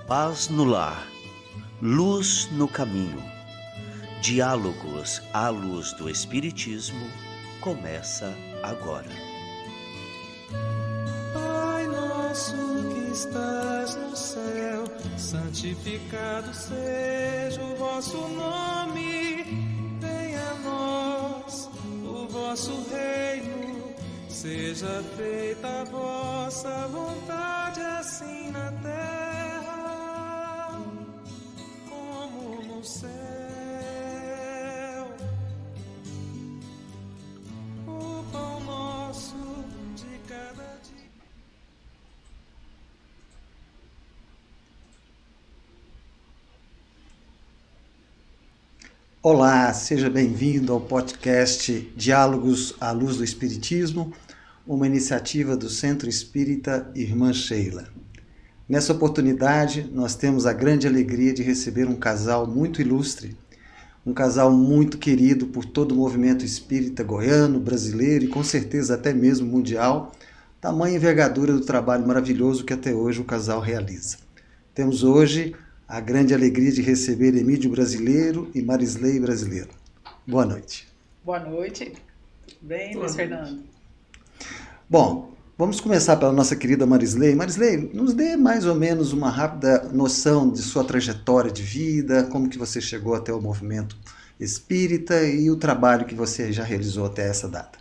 Paz no lar, luz no caminho. Diálogos à luz do Espiritismo começa agora. Pai nosso que estás no céu, santificado seja o vosso nome. Venha a nós o vosso reino, seja feita a vossa vontade, assim na terra como no céu. O pão nosso de cada dia. Olá, seja bem-vindo ao podcast Diálogos à Luz do Espiritismo, uma iniciativa do Centro Espírita Irmã Sheila. Nessa oportunidade, nós temos a grande alegria de receber um casal muito ilustre, um casal muito querido por todo o movimento espírita goiano, brasileiro e com certeza até mesmo mundial, tamanha envergadura do trabalho maravilhoso que até hoje o casal realiza. Temos hoje a grande alegria de receber Emídio Brasileiro e Marisley Brasileiro. Boa noite. Boa noite. Tudo bem, Luiz Fernando? Bom, vamos começar pela nossa querida Marisley. Marisley, nos dê mais ou menos uma rápida noção de sua trajetória de vida, como que você chegou até o movimento espírita e o trabalho que você já realizou até essa data.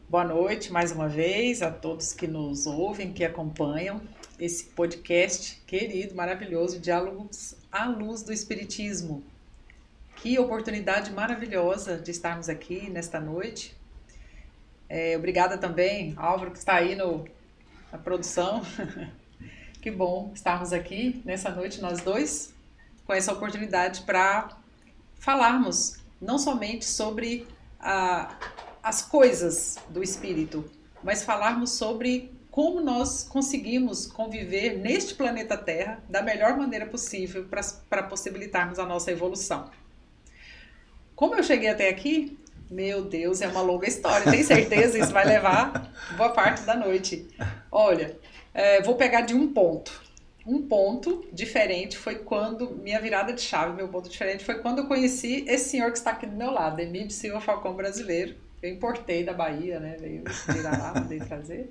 Boa noite mais uma vez a todos que nos ouvem, que acompanham esse podcast querido, maravilhoso, Diálogos à Luz do Espiritismo. Que oportunidade maravilhosa de estarmos aqui nesta noite. Obrigada também, Álvaro, que está aí na produção. Que bom estarmos aqui nessa noite, nós dois, com essa oportunidade para falarmos não somente sobre as coisas do espírito, mas falarmos sobre como nós conseguimos conviver neste planeta Terra da melhor maneira possível para possibilitarmos a nossa evolução. Como eu cheguei até aqui? Meu Deus, é uma longa história, tenho certeza que isso vai levar boa parte da noite. Olha, vou pegar de um ponto. Um ponto diferente foi quando, minha virada de chave, meu ponto diferente foi quando eu conheci esse senhor que está aqui do meu lado, Emídio Silva Falcão Brasileiro. Eu importei da Bahia, né? Veio tirar lá, mandei trazer.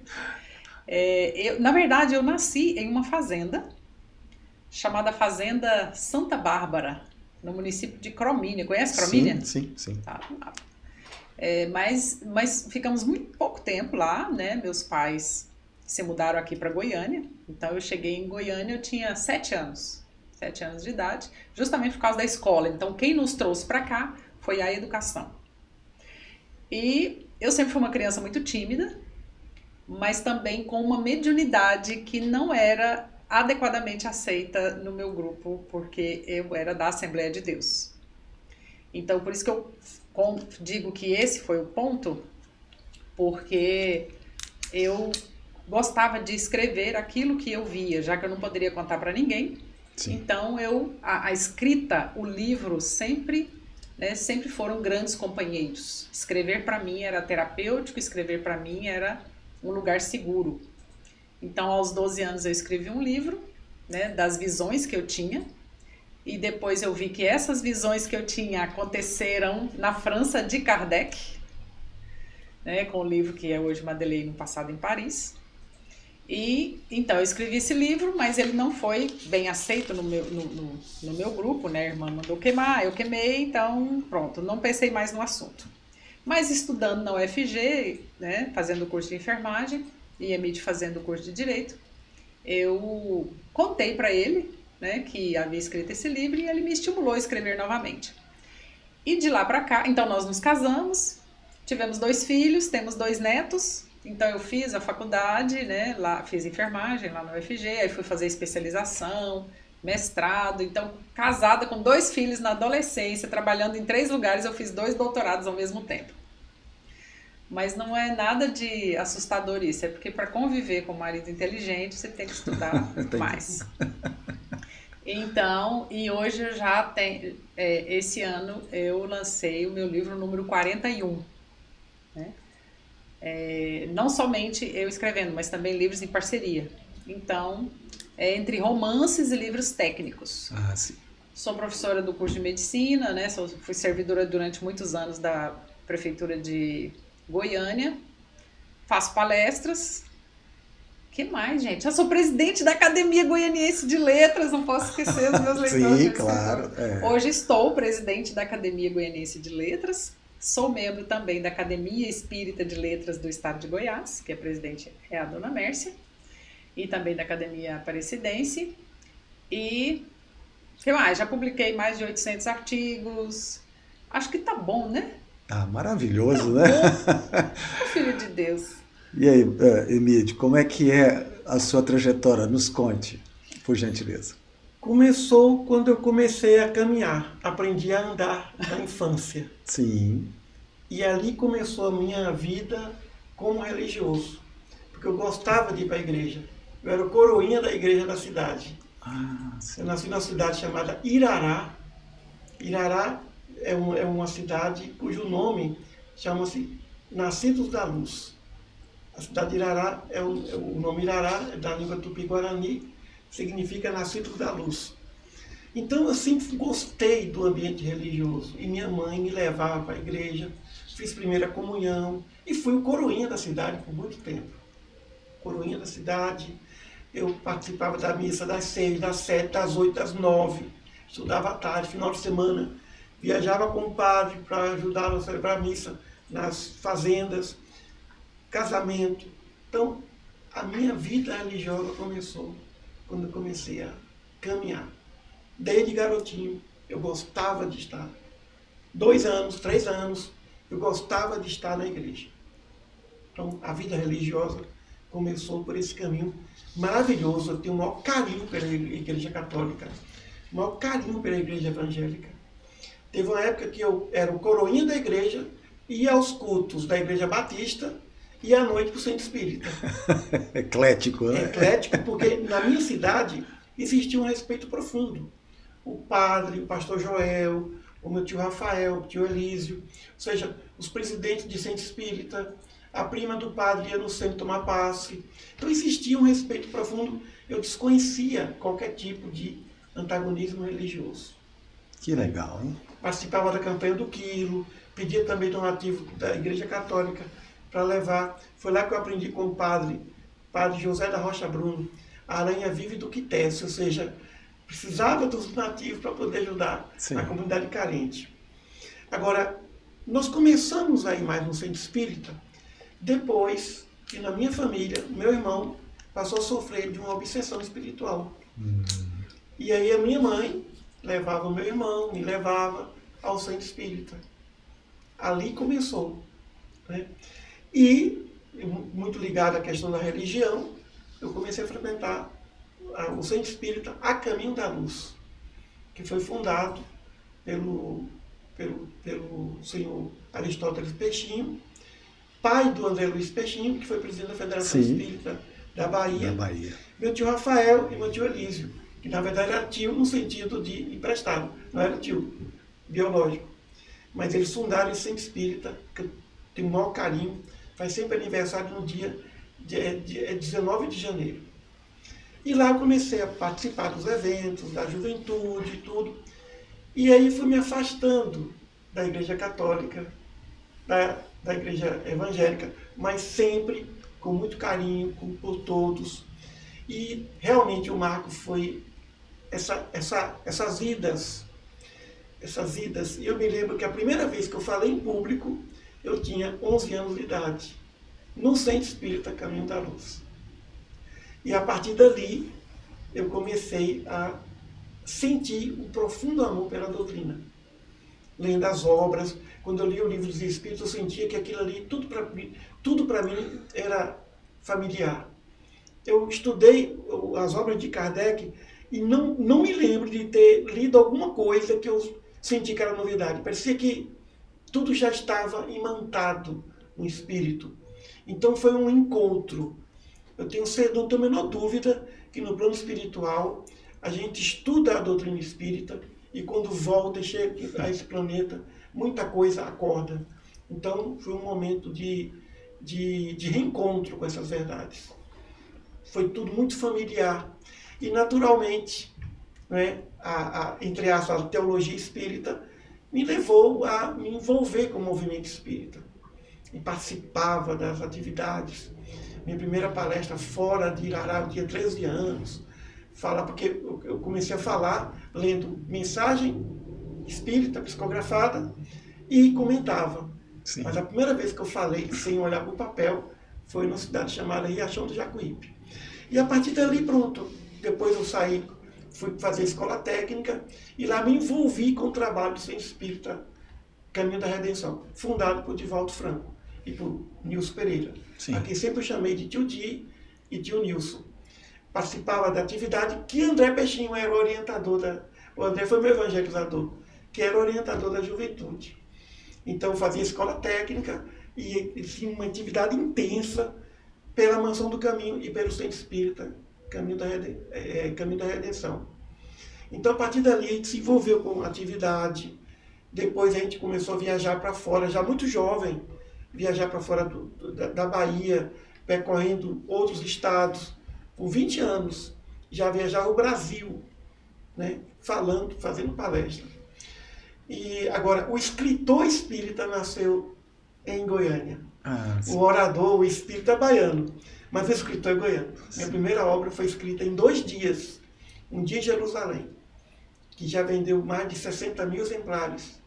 Na verdade, eu nasci em uma fazenda chamada Fazenda Santa Bárbara, no município de Cromínia. Conhece Cromínia? Sim. Tá. Mas ficamos muito pouco tempo lá, né? Meus pais se mudaram aqui para Goiânia. Então eu cheguei em Goiânia, eu tinha 7 anos de idade, justamente por causa da escola. Então quem nos trouxe para cá foi a educação. E eu sempre fui uma criança muito tímida, mas também com uma mediunidade que não era adequadamente aceita no meu grupo, porque eu era da Assembleia de Deus. Então por isso que eu digo que esse foi o ponto, porque eu gostava de escrever aquilo que eu via, já que eu não poderia contar para ninguém. Sim. Então a escrita, o livro sempre foram grandes companheiros. Escrever para mim era terapêutico, escrever para mim era um lugar seguro. Então aos 12 anos eu escrevi um livro, né, das visões que eu tinha. E depois eu vi que essas visões que eu tinha aconteceram na França de Kardec, né, com o livro que é hoje Madeleine no Passado em Paris. E então eu escrevi esse livro, mas ele não foi bem aceito no meu grupo, né? A irmã mandou queimar, eu queimei, então pronto, não pensei mais no assunto. Mas estudando na UFG, né, fazendo o curso de enfermagem e Emídio fazendo o curso de Direito, eu contei para ele, né, que havia escrito esse livro e ele me estimulou a escrever novamente. E de lá para cá, então nós nos casamos, tivemos 2 filhos, temos 2 netos, então eu fiz a faculdade, né, lá, fiz enfermagem lá na UFG, aí fui fazer especialização, mestrado, então casada com 2 filhos na adolescência, trabalhando em 3 lugares, eu fiz 2 doutorados ao mesmo tempo. Mas não é nada de assustador isso, é porque para conviver com um marido inteligente, você tem que estudar mais. Então, e hoje eu já tenho, esse ano eu lancei o meu livro número 41, né? Não somente eu escrevendo, mas também livros em parceria. Então, é entre romances e livros técnicos. Ah, sim. Sou professora do curso de medicina, né? Fui servidora durante muitos anos da prefeitura de Goiânia. Faço palestras. Que mais, gente? Eu sou presidente da Academia Goianiense de Letras, não posso esquecer os meus leitores. Sim, claro. Hoje estou presidente da Academia Goianiense de Letras. Sou membro também da Academia Espírita de Letras do Estado de Goiás, que a presidente é a dona Mércia, e também da Academia Aparecidense. E que mais? Já publiquei mais de 800 artigos. Acho que tá bom, né? Tá maravilhoso, Tá né? bom. Filho de Deus. E aí, Emílio, como é que é a sua trajetória? Nos conte, por gentileza. Começou quando eu comecei a caminhar, aprendi a andar na infância. Sim. E ali começou a minha vida como religioso, porque eu gostava de ir para a igreja. Eu era o coroinha da igreja da cidade. Ah, sim. Eu nasci numa cidade chamada Irará. Irará é uma cidade cujo nome chama-se Nascidos da Luz. A cidade de Irará, o nome Irará é da língua tupi-guarani, significa Nascidos da Luz. Então eu sempre gostei do ambiente religioso e minha mãe me levava para a igreja, fiz primeira comunhão e fui o coroinha da cidade por muito tempo. Coroinha da cidade, eu participava da missa das 6, das 7, das 8, das 9, estudava à tarde, final de semana, viajava com o padre para ajudar a celebrar a missa nas fazendas, casamento. Então, a minha vida religiosa começou quando eu comecei a caminhar. Desde garotinho, eu gostava de estar. 2 anos, 3 anos, eu gostava de estar na igreja. Então, a vida religiosa começou por esse caminho maravilhoso. Eu tenho o maior carinho pela igreja católica, o maior carinho pela igreja evangélica. Teve uma época que eu era o coroinha da igreja, ia aos cultos da igreja batista e à noite para o centro espírita. Eclético, né? Eclético, porque na minha cidade existia um respeito profundo. O padre, o pastor Joel, o meu tio Rafael, o tio Elísio, ou seja, os presidentes de centro espírita, a prima do padre ia no centro tomar passe. Então existia um respeito profundo. Eu desconhecia qualquer tipo de antagonismo religioso. Que legal, hein? Participava da campanha do quilo, pedia também donativo da Igreja Católica para levar. Foi lá que eu aprendi com o padre José da Rocha Bruno, a aranha vive do que tece, ou seja, precisava dos donativos para poder ajudar Sim. a comunidade carente. Agora, nós começamos a ir mais no centro espírita depois que na minha família, meu irmão passou a sofrer de uma obsessão espiritual. E aí a minha mãe levava o meu irmão, me levava ao centro espírita. Ali começou. Né? E, muito ligado à questão da religião, eu comecei a frequentar o centro espírita A Caminho da Luz, que foi fundado pelo senhor Aristóteles Peixinho, pai do André Luiz Peixinho, que foi presidente da Federação Sim. Espírita da Bahia, Da Bahia. meu tio Rafael e meu tio Elísio, que na verdade era tio no sentido de emprestado, não era tio biológico. Mas eles fundaram esse centro espírita, que eu tenho o maior carinho, faz sempre aniversário no dia 19 de janeiro. E lá eu comecei a participar dos eventos, da juventude e tudo. E aí fui me afastando da igreja católica, da igreja evangélica, mas sempre com muito carinho por todos. E realmente o marco foi essas idas. E eu me lembro que a primeira vez que eu falei em público, eu tinha 11 anos de idade, no Centro Espírita Caminho da Luz. E a partir dali, eu comecei a sentir um profundo amor pela doutrina. Lendo as obras, quando eu li o Livro dos Espíritos, eu sentia que aquilo ali, tudo para mim era familiar. Eu estudei as obras de Kardec e não me lembro de ter lido alguma coisa que eu senti que era novidade. Parecia que tudo já estava imantado no espírito. Então foi um encontro. Eu não tenho a menor dúvida que no plano espiritual a gente estuda a doutrina espírita e quando volta e chega a esse planeta, muita coisa acorda. Então foi um momento de reencontro com essas verdades. foi tudo muito familiar. E, naturalmente, né, entre aspas, a teologia espírita me levou a me envolver com o movimento espírita. E participava das atividades. Minha primeira palestra fora de Irará, eu tinha 13 anos. Porque eu comecei a falar lendo mensagem espírita, psicografada, e comentava. Sim. Mas a primeira vez que eu falei sem olhar para o papel foi numa cidade chamada Riachão do Jacuípe. E a partir dali, pronto. Depois eu saí, fui fazer escola técnica e lá me envolvi com o trabalho do Centro Espírita Caminho da Redenção, fundado por Divaldo Franco e por Nilson Pereira. Sim. Aqui sempre eu chamei de tio Di e tio Nilson. Participava da atividade que André Peixinho era o orientador o André foi meu evangelizador, que era orientador da juventude. Então eu fazia escola técnica e tinha uma atividade intensa pela Mansão do Caminho e pelo Centro Espírita Caminho da Redenção. Então a partir dali a gente se envolveu com atividade, depois a gente começou a viajar para fora, já muito jovem, viajar para fora da Bahia, percorrendo outros estados. Com 20 anos, já viajava o Brasil, né, fazendo palestra. E agora, o escritor espírita nasceu em Goiânia. O orador, o espírita baiano, mas o escritor é goiano. Minha primeira obra foi escrita em 2 dias, um dia em Jerusalém, que já vendeu mais de 60 mil exemplares.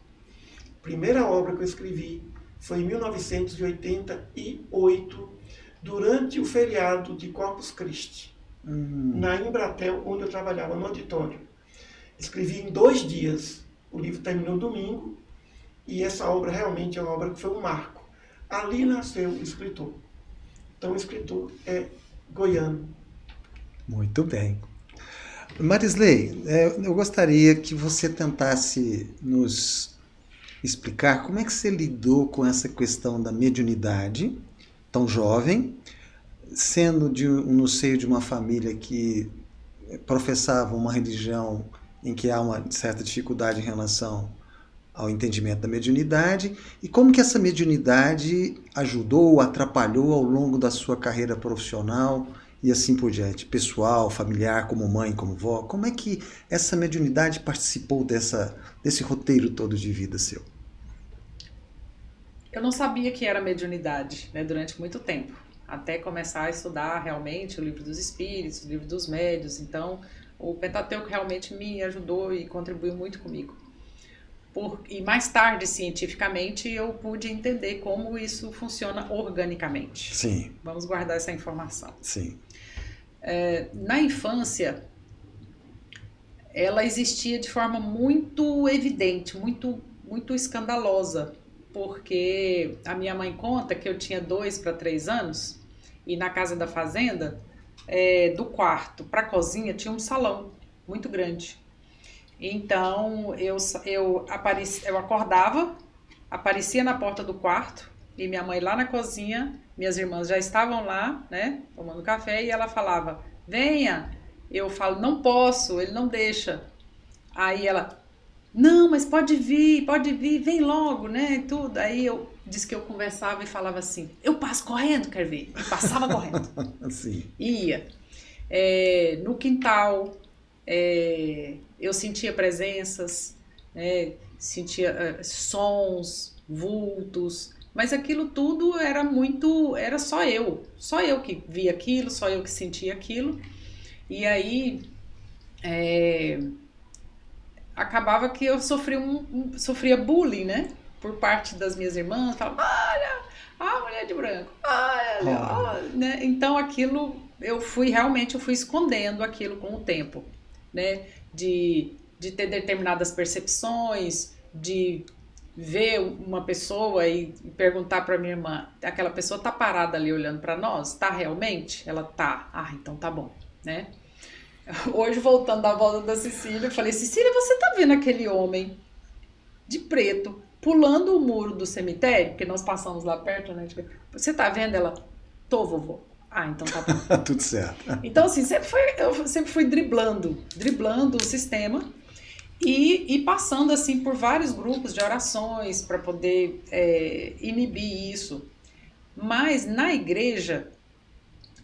A primeira obra que eu escrevi foi em 1988, durante o feriado de Corpus Christi, na Embratel, onde eu trabalhava, no auditório. Escrevi em 2 dias. O livro terminou domingo, e essa obra realmente é uma obra que foi um marco. Ali nasceu o escritor. Então o escritor é goiano. Muito bem. Marisley, eu gostaria que você tentasse nos explicar como é que você lidou com essa questão da mediunidade, tão jovem, sendo no seio de uma família que professava uma religião em que há uma certa dificuldade em relação ao entendimento da mediunidade, e como que essa mediunidade ajudou, atrapalhou ao longo da sua carreira profissional e assim por diante, pessoal, familiar, como mãe, como vó. Como é que essa mediunidade participou desse roteiro todo de vida seu? Eu não sabia que era mediunidade, né, durante muito tempo, até começar a estudar realmente o Livro dos Espíritos, o Livro dos Médiuns. Então, o Pentateuco realmente me ajudou e contribuiu muito comigo. E mais tarde, cientificamente, eu pude entender como isso funciona organicamente. Sim. Vamos guardar essa informação. Sim. Na infância, ela existia de forma muito evidente, muito, muito escandalosa, porque a minha mãe conta que eu tinha 2 para 3 anos, e na casa da fazenda, do quarto para a cozinha tinha um salão muito grande. Então eu acordava, aparecia na porta do quarto, e minha mãe lá na cozinha, minhas irmãs já estavam lá, né, tomando café, e ela falava, venha. Eu falo, não posso, ele não deixa. Aí ela, não, mas pode vir, vem logo, né, tudo. Aí eu disse que eu conversava e falava assim, eu passo correndo, quer ver? E passava correndo. Sim. Ia. No quintal, eu sentia presenças, sentia sons, vultos, mas aquilo tudo era só eu que via aquilo, só eu que sentia aquilo. E aí acabava que eu sofria bullying, né, por parte das minhas irmãs. Falavam, olha, a mulher de branco, olha, né? Então aquilo, eu fui escondendo aquilo com o tempo, né, de ter determinadas percepções, de ver uma pessoa e perguntar para minha irmã, aquela pessoa tá parada ali olhando para nós? Tá realmente? Ela tá. Ah, então tá bom, né? Hoje, voltando da volta da Cecília, eu falei, Cecília, você tá vendo aquele homem de preto pulando o muro do cemitério? Porque nós passamos lá perto, né? Você tá vendo? Ela, tô, vovô. Ah, então tá bom. Tudo certo. Então, assim, eu sempre fui driblando o sistema e passando, assim, por vários grupos de orações para poder inibir isso. Mas, na igreja,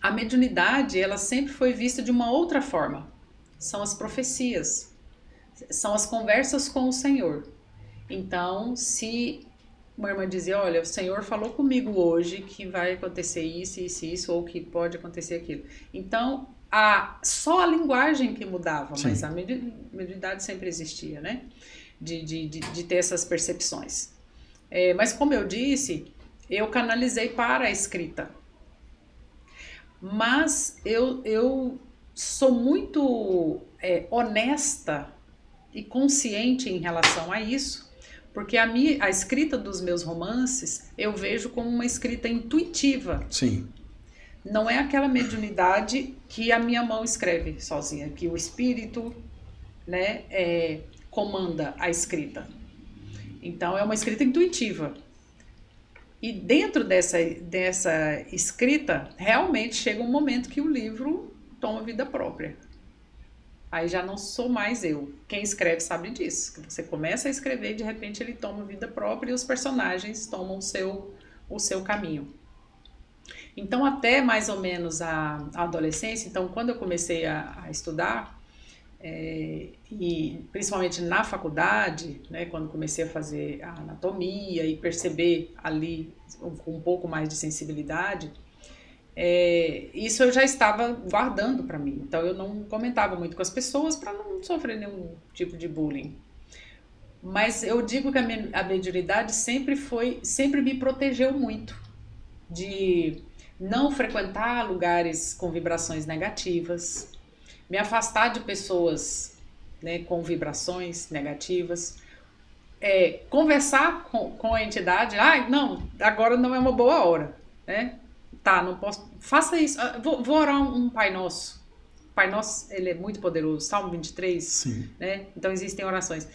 A mediunidade, ela sempre foi vista de uma outra forma. São as profecias, são as conversas com o Senhor. Então, se uma irmã dizia, olha, o Senhor falou comigo hoje que vai acontecer isso, ou que pode acontecer aquilo. Então, só a linguagem que mudava, Sim. mas a mediunidade sempre existia, né? De ter essas percepções. Mas como eu disse, eu canalizei para a escrita. Mas eu sou muito honesta e consciente em relação a isso, porque a escrita dos meus romances eu vejo como uma escrita intuitiva. Sim. Não é aquela mediunidade que a minha mão escreve sozinha, que o espírito, né, comanda a escrita. Então é uma escrita intuitiva. E dentro dessa escrita, realmente chega um momento que o livro toma vida própria. Aí já não sou mais eu. Quem escreve sabe disso. Que você começa a escrever e de repente ele toma vida própria e os personagens tomam o seu caminho. Então até mais ou menos a adolescência, então quando eu comecei a estudar, e principalmente na faculdade, né, quando comecei a fazer a anatomia e perceber ali com um pouco mais de sensibilidade, isso eu já estava guardando para mim. Então eu não comentava muito com as pessoas para não sofrer nenhum tipo de bullying. Mas eu digo que a mediunidade sempre me protegeu muito de não frequentar lugares com vibrações negativas, me afastar de pessoas, né, com vibrações negativas, conversar com a entidade, não, agora não é uma boa hora, né? Tá, não posso, faça isso, vou orar um Pai Nosso. O Pai Nosso, ele é muito poderoso, Salmo 23, Sim. né? Então existem orações.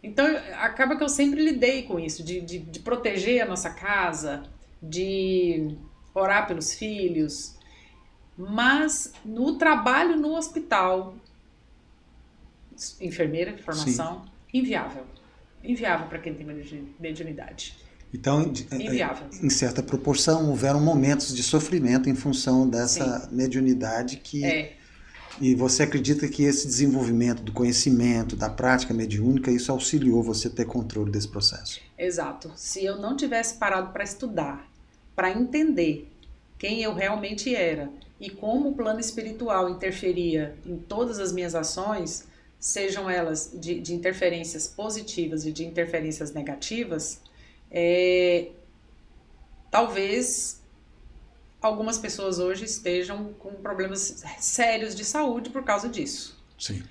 Então acaba que eu sempre lidei com isso, de proteger a nossa casa, de orar pelos filhos. Mas no trabalho no hospital, enfermeira de formação, inviável para quem tem mediunidade. Então, inviável. Em certa proporção, houveram momentos de sofrimento em função dessa Sim. mediunidade e você acredita que esse desenvolvimento do conhecimento, da prática mediúnica, isso auxiliou você a ter controle desse processo? Exato. Se eu não tivesse parado para estudar, para entender quem eu realmente era e como o plano espiritual interferia em todas as minhas ações, sejam elas de interferências positivas e de interferências negativas, talvez algumas pessoas hoje estejam com problemas sérios de saúde por causa disso. Sim.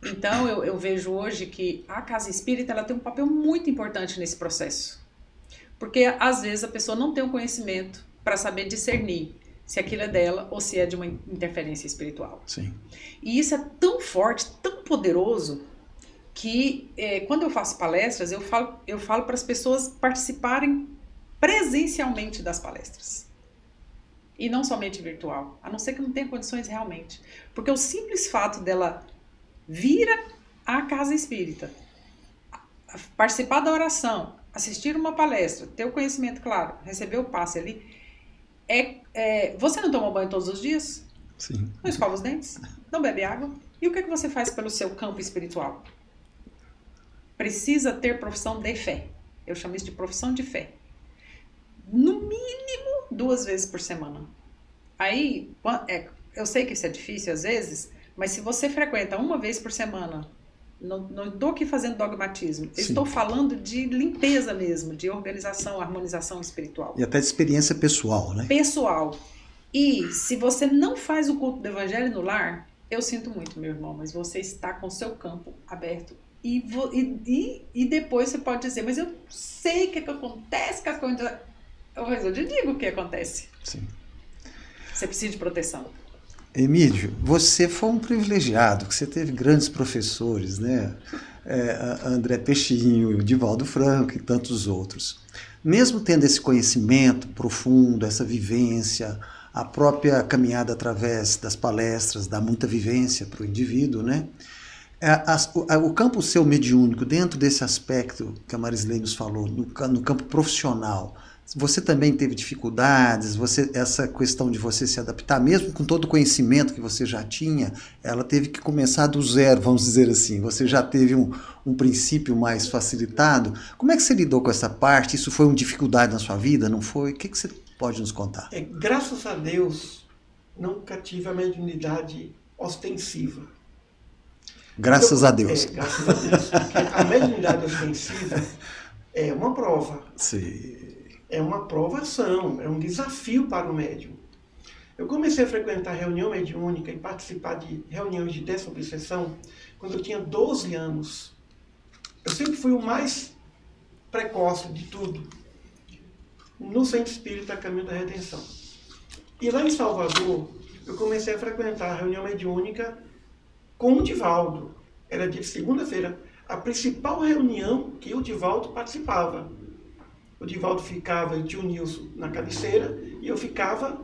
Então eu vejo hoje que a casa espírita ela tem um papel muito importante nesse processo. Porque às vezes a pessoa não tem o conhecimento para saber discernir se aquilo é dela ou se é de uma interferência espiritual. Sim. E isso é tão forte, tão poderoso, que quando eu faço palestras, eu falo para as pessoas participarem presencialmente das palestras. E não somente virtual, a não ser que não tenha condições realmente. Porque o simples fato dela vir à casa espírita, participar da oração, assistir uma palestra, ter o conhecimento claro, receber o passe ali, você não toma banho todos os dias? Sim. Não escova os dentes? Não bebe água? E o que você faz pelo seu campo espiritual? Precisa ter profissão de fé. Eu chamo isso de profissão de fé. No mínimo 2 vezes por semana. Aí, eu sei que isso é difícil às vezes, mas se você frequenta 1 vez por semana, não estou aqui fazendo dogmatismo, eu estou falando de limpeza mesmo, de organização, harmonização espiritual. E até de experiência pessoal, né? Pessoal. E se você não faz o culto do evangelho no lar, eu sinto muito, meu irmão, mas você está com o seu campo aberto. E depois você pode dizer, mas eu sei o que acontece com as coisas. Mas eu te digo o que acontece. Sim. Você precisa de proteção. Emílio, você foi um privilegiado, que você teve grandes professores, né? André Peixinho, Divaldo Franco e tantos outros. Mesmo tendo esse conhecimento profundo, essa vivência, a própria caminhada através das palestras dá muita vivência para o indivíduo, né? O campo seu mediúnico, dentro desse aspecto que a Marisley nos falou, no campo profissional, Você também teve dificuldades? Essa questão de você se adaptar, mesmo com todo o conhecimento que você já tinha, ela teve que começar do zero, vamos dizer assim. Você já teve um princípio mais facilitado. Como é que você lidou com essa parte? Isso foi uma dificuldade na sua vida, não foi? O que você pode nos contar? Graças a Deus, nunca tive a mediunidade ostensiva. Graças a Deus. Graças a Deus. Porque a mediunidade ostensiva é uma prova. Sim. É uma provação, é um desafio para o médium. Eu comecei a frequentar reunião mediúnica e participar de reuniões de desobsessão quando eu tinha 12 anos. Eu sempre fui o mais precoce de tudo no Centro Espírita Caminho da Redenção. E lá em Salvador, eu comecei a frequentar a reunião mediúnica com o Divaldo. Era de segunda-feira, a principal reunião que o Divaldo participava. O Divaldo ficava e o tio Nilson na cabeceira e eu ficava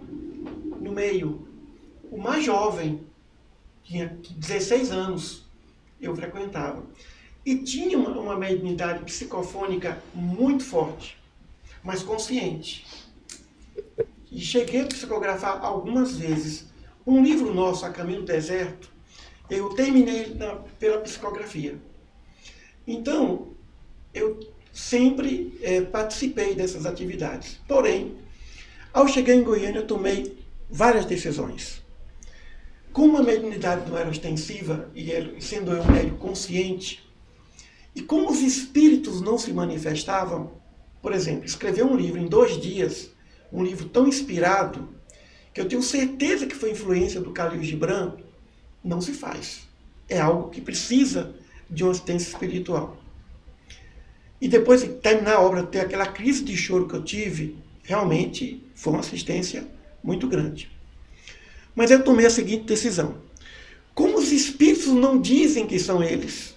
no meio. O mais jovem, tinha 16 anos, eu frequentava. E tinha uma mediunidade psicofônica muito forte, mas consciente. E cheguei a psicografar algumas vezes. Um livro nosso, A Caminho do Deserto, eu terminei pela psicografia. Então, eu sempre participei dessas atividades. Porém, ao chegar em Goiânia, eu tomei várias decisões. Como a mediunidade não era ostensiva, e sendo eu um médium consciente, e como os espíritos não se manifestavam, por exemplo, escrever um livro em 2 dias, um livro tão inspirado, que eu tenho certeza que foi influência do Khalil Gibran, não se faz. É algo que precisa de uma assistência espiritual. E depois de terminar a obra, ter aquela crise de choro que eu tive, realmente foi uma assistência muito grande. Mas eu tomei a seguinte decisão. Como os espíritos não dizem que são eles,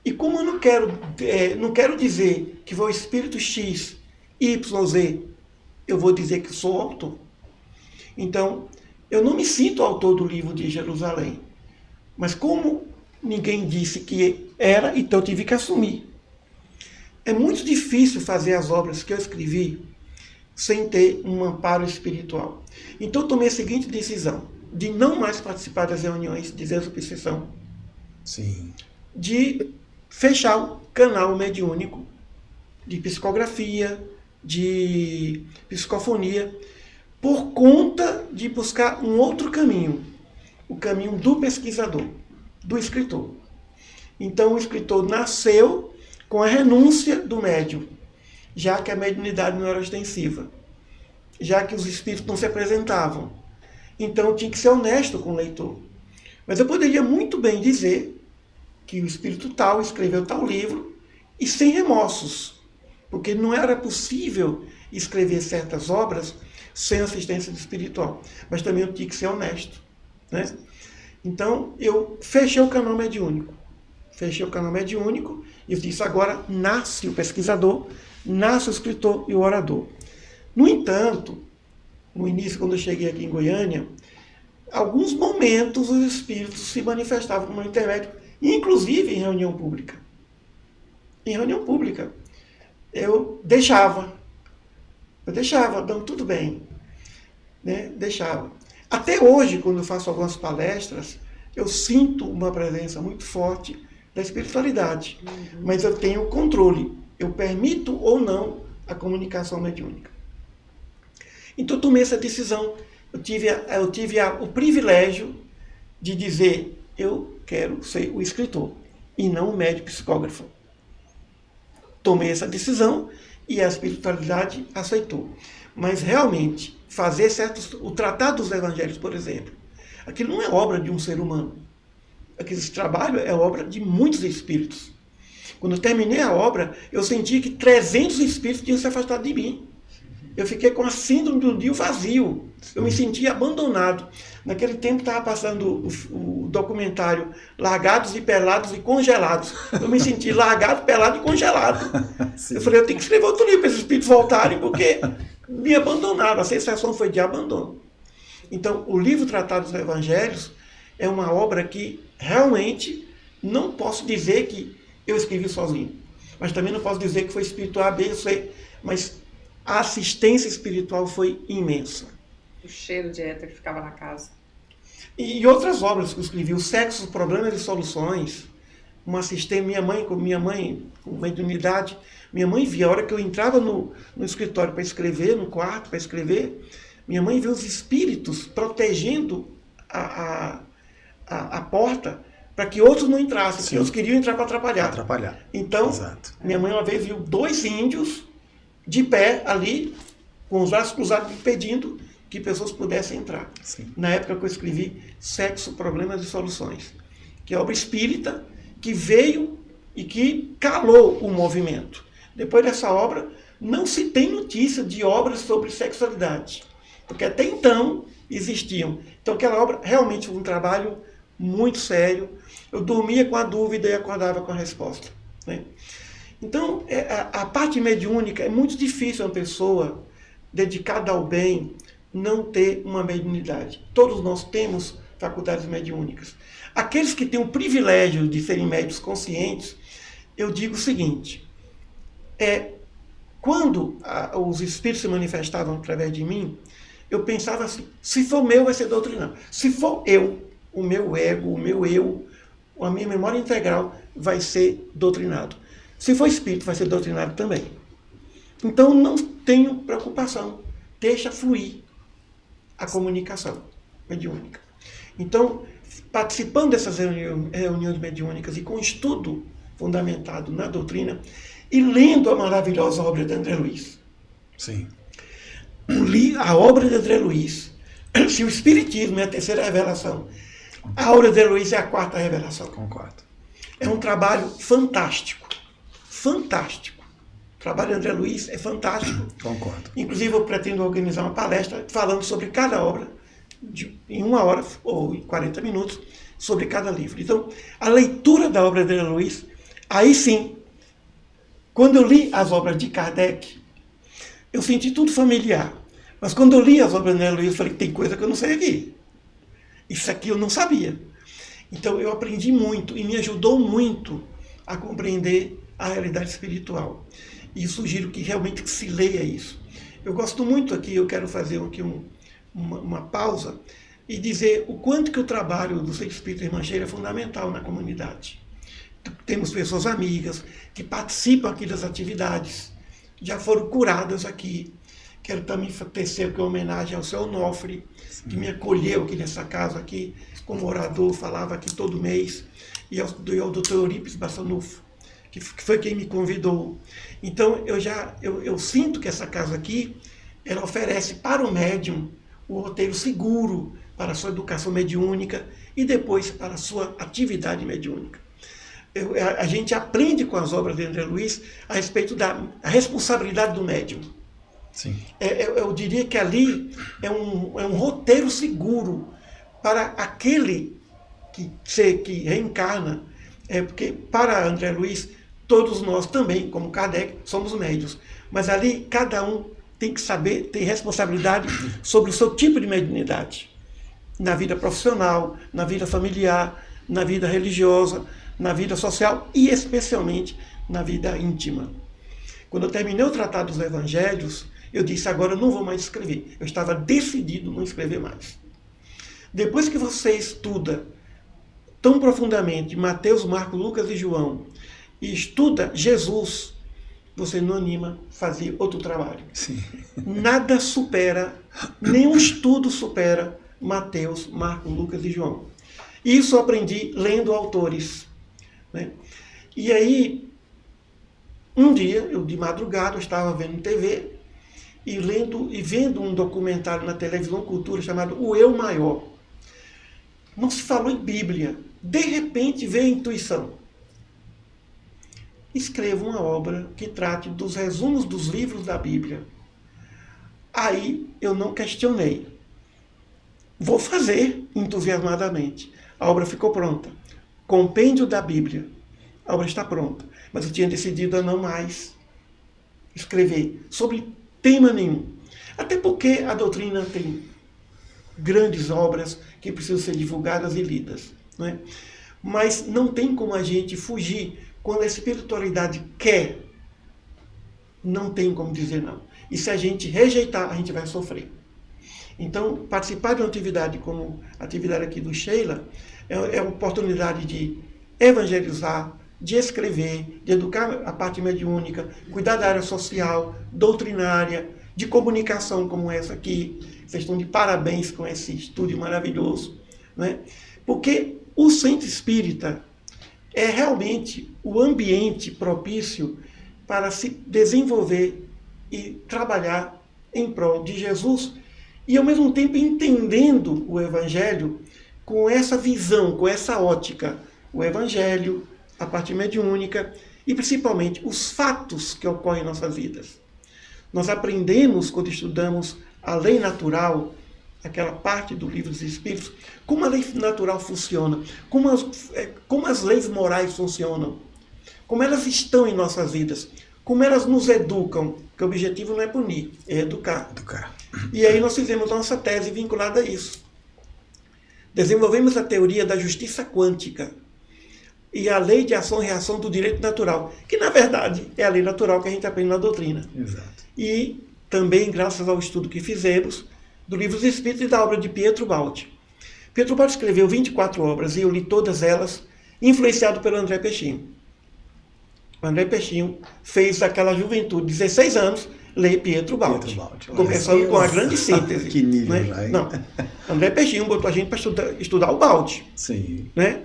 e como eu não quero dizer que foi o espírito X, Y, Z, eu vou dizer que sou autor. Então, eu não me sinto autor do livro de Jerusalém. Mas como ninguém disse que era, então eu tive que assumir. É muito difícil fazer as obras que eu escrevi sem ter um amparo espiritual. Então eu tomei a seguinte decisão, de não mais participar das reuniões de desobsessão. Sim. De fechar o canal mediúnico de psicografia, de psicofonia, por conta de buscar um outro caminho, o caminho do pesquisador, do escritor. Então o escritor nasceu com a renúncia do médium, já que a mediunidade não era ostensiva, já que os espíritos não se apresentavam. Então eu tinha que ser honesto com o leitor. Mas eu poderia muito bem dizer que o espírito tal escreveu tal livro e sem remorsos, porque não era possível escrever certas obras sem assistência espiritual. Mas também eu tinha que ser honesto, né? Então eu fechei o canal mediúnico. E eu disse, agora nasce o pesquisador, nasce o escritor e o orador. No entanto, no início, quando eu cheguei aqui em Goiânia, alguns momentos os espíritos se manifestavam como intermédio, inclusive em reunião pública. Em reunião pública, eu deixava, então tudo bem, né? Deixava. Até hoje, quando eu faço algumas palestras, eu sinto uma presença muito forte da espiritualidade, mas eu tenho controle, eu permito ou não a comunicação mediúnica. Então eu tomei essa decisão, eu tive o privilégio de dizer, eu quero ser o escritor e não o médium psicógrafo. Tomei essa decisão e a espiritualidade aceitou. Mas realmente, fazer o Tratado dos Evangelhos, por exemplo, aquilo não é obra de um ser humano. Aquele trabalho é obra de muitos espíritos. Quando eu terminei a obra, eu senti que 300 espíritos tinham se afastado de mim. Eu fiquei com a síndrome do ninho vazio. Eu me senti abandonado. Naquele tempo estava passando o documentário Largados e Pelados e Congelados. Eu me senti largado, pelado e congelado. Eu falei, eu tenho que escrever outro livro para esses espíritos voltarem, porque me abandonaram. A sensação foi de abandono. Então, o livro Tratado dos Evangelhos é uma obra que realmente não posso dizer que eu escrevi sozinho. Mas também não posso dizer que foi espírito A, B, C. Mas a assistência espiritual foi imensa. O cheiro de éter que ficava na casa. E outras obras que eu escrevi, O Sexo, Problemas e Soluções, uma assistente, minha mãe com mediunidade, minha mãe via, a hora que eu entrava no escritório para escrever, no quarto para escrever, minha mãe via os espíritos protegendo a porta para que outros não entrassem, porque eles queriam entrar para atrapalhar. Então, Exato. minha mãe uma vez viu 2 índios de pé ali, com os braços cruzados, pedindo que pessoas pudessem entrar. Sim. Na época que eu escrevi Sexo, Problemas e Soluções, que é obra espírita, que veio e que calou o movimento. Depois dessa obra, não se tem notícia de obras sobre sexualidade, porque até então existiam. Então aquela obra realmente foi um trabalho muito sério. Eu dormia com a dúvida e acordava com a resposta, né? Então a parte mediúnica é muito difícil uma pessoa dedicada ao bem não ter uma mediunidade. Todos nós temos faculdades mediúnicas. Aqueles que têm o privilégio de serem médios conscientes, eu digo o seguinte, quando os espíritos se manifestavam através de mim, eu pensava assim, se for meu vai ser doutrinado. Se for eu, o meu ego, o meu eu, a minha memória integral vai ser doutrinado. Se for espírito, vai ser doutrinado também. Então não tenho preocupação, deixa fluir a comunicação mediúnica. Então, participando dessas reuniões mediúnicas e com estudo fundamentado na doutrina e lendo a maravilhosa obra de André Luiz. Sim. Li a obra de André Luiz. Se o Espiritismo é a terceira revelação, a obra de André Luiz é a quarta revelação. Concordo. É um trabalho fantástico. Fantástico. O trabalho de André Luiz é fantástico. Concordo. Inclusive, eu pretendo organizar uma palestra falando sobre cada obra, em 1 hora ou em 40 minutos, sobre cada livro. Então, a leitura da obra de André Luiz, aí sim, quando eu li as obras de Kardec, eu senti tudo familiar. Mas quando eu li as obras de André Luiz, eu falei, tem coisa que eu não sei aqui. Isso aqui eu não sabia. Então, eu aprendi muito e me ajudou muito a compreender a realidade espiritual. E sugiro que realmente se leia isso. Eu gosto muito aqui, eu quero fazer aqui uma pausa e dizer o quanto que o trabalho do Centro Espírita Irmã Sheila é fundamental na comunidade. Temos pessoas amigas que participam aqui das atividades, já foram curadas aqui. Quero também tecer aqui uma homenagem ao seu Onofre, que me acolheu aqui nessa casa, aqui, como orador, falava aqui todo mês, e ao Dr. Eurípides Bassanufo, que foi quem me convidou. Então, eu sinto que essa casa aqui, ela oferece para o médium o roteiro seguro para a sua educação mediúnica e depois para a sua atividade mediúnica. A gente aprende com as obras de André Luiz a respeito da responsabilidade do médium. Sim. Eu diria que ali é um roteiro seguro para aquele que reencarna, porque para André Luiz, todos nós também, como Kardec, somos médiuns, mas ali cada um tem que saber, tem responsabilidade sobre o seu tipo de mediunidade, na vida profissional, na vida familiar, na vida religiosa, na vida social e especialmente na vida íntima. Quando eu terminei o Tratado dos Evangelhos, eu disse, agora eu não vou mais escrever. Eu estava decidido a não escrever mais. Depois que você estuda tão profundamente Mateus, Marcos, Lucas e João, e estuda Jesus, você não anima a fazer outro trabalho. Sim. Nada supera, nenhum estudo supera Mateus, Marcos, Lucas e João. Isso eu aprendi lendo autores, né? E aí, um dia, eu de madrugada, eu estava vendo TV e vendo um documentário na televisão Cultura chamado O Eu Maior. Não se falou em Bíblia. De repente veio a intuição. Escreva uma obra que trate dos resumos dos livros da Bíblia. Aí eu não questionei. Vou fazer entusiasmadamente. A obra ficou pronta. Compêndio da Bíblia. A obra está pronta. Mas eu tinha decidido a não mais escrever sobre tema nenhum. Até porque a doutrina tem grandes obras que precisam ser divulgadas e lidas, não é? Mas não tem como a gente fugir. Quando a espiritualidade quer, não tem como dizer não. E se a gente rejeitar, a gente vai sofrer. Então, participar de uma atividade como a atividade aqui do Sheila é uma oportunidade de evangelizar, de escrever, de educar a parte mediúnica, cuidar da área social, doutrinária, de comunicação como essa aqui. Vocês estão de parabéns com esse estúdio maravilhoso, né? Porque o centro espírita é realmente o ambiente propício para se desenvolver e trabalhar em prol de Jesus e, ao mesmo tempo, entendendo o Evangelho com essa visão, com essa ótica. O Evangelho, a parte mediúnica e, principalmente, os fatos que ocorrem em nossas vidas. Nós aprendemos, quando estudamos a lei natural, aquela parte do Livro dos Espíritos, como a lei natural funciona, como as leis morais funcionam, como elas estão em nossas vidas, como elas nos educam, porque o objetivo não é punir, é educar. E aí nós fizemos nossa tese vinculada a isso. Desenvolvemos a teoria da justiça quântica e a lei de ação e reação do direito natural, que na verdade é a lei natural que a gente aprende na doutrina. Exato. E também, graças ao estudo que fizemos, do Livro dos Espíritos e da obra de Pietro Baldi. Pietro Baldi escreveu 24 obras e eu li todas elas, influenciado pelo André Peixinho. O André Peixinho fez aquela juventude, 16 anos, ler Pietro Baldi. Começando com a grande síntese. Que nível, né? já, hein? Não. André Peixinho botou a gente para estudar o Baldi. Sim. Né?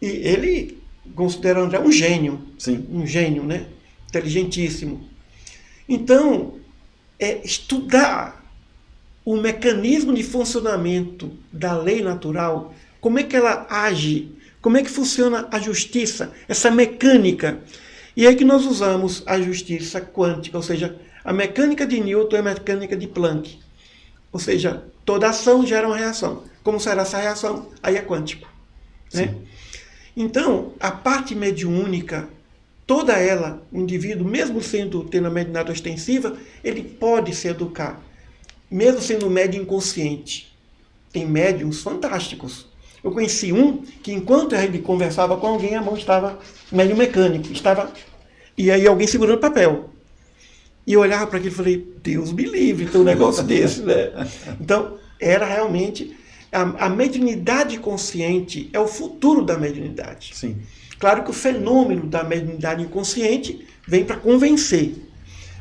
E ele considera o André um gênio. Sim. Um gênio, né? Inteligentíssimo. Então, estudar o mecanismo de funcionamento da lei natural, como é que ela age, como é que funciona a justiça, essa mecânica. E é que nós usamos a justiça quântica, ou seja, a mecânica de Newton e a mecânica de Planck. Ou seja, toda ação gera uma reação. Como será essa reação? Aí é quântico. Né? Então, a parte mediúnica, toda ela, o indivíduo, mesmo tendo a mediunidade ostensiva, ele pode se educar, mesmo sendo um médium inconsciente. Tem médiums fantásticos. Eu conheci um que, enquanto ele conversava com alguém, a mão estava médium mecânico, e aí alguém segurando papel. E eu olhava para aquilo e falei, Deus me livre, ter um negócio desse, né? Então, era realmente... A mediunidade consciente é o futuro da mediunidade. Sim. Claro que o fenômeno da mediunidade inconsciente vem para convencer.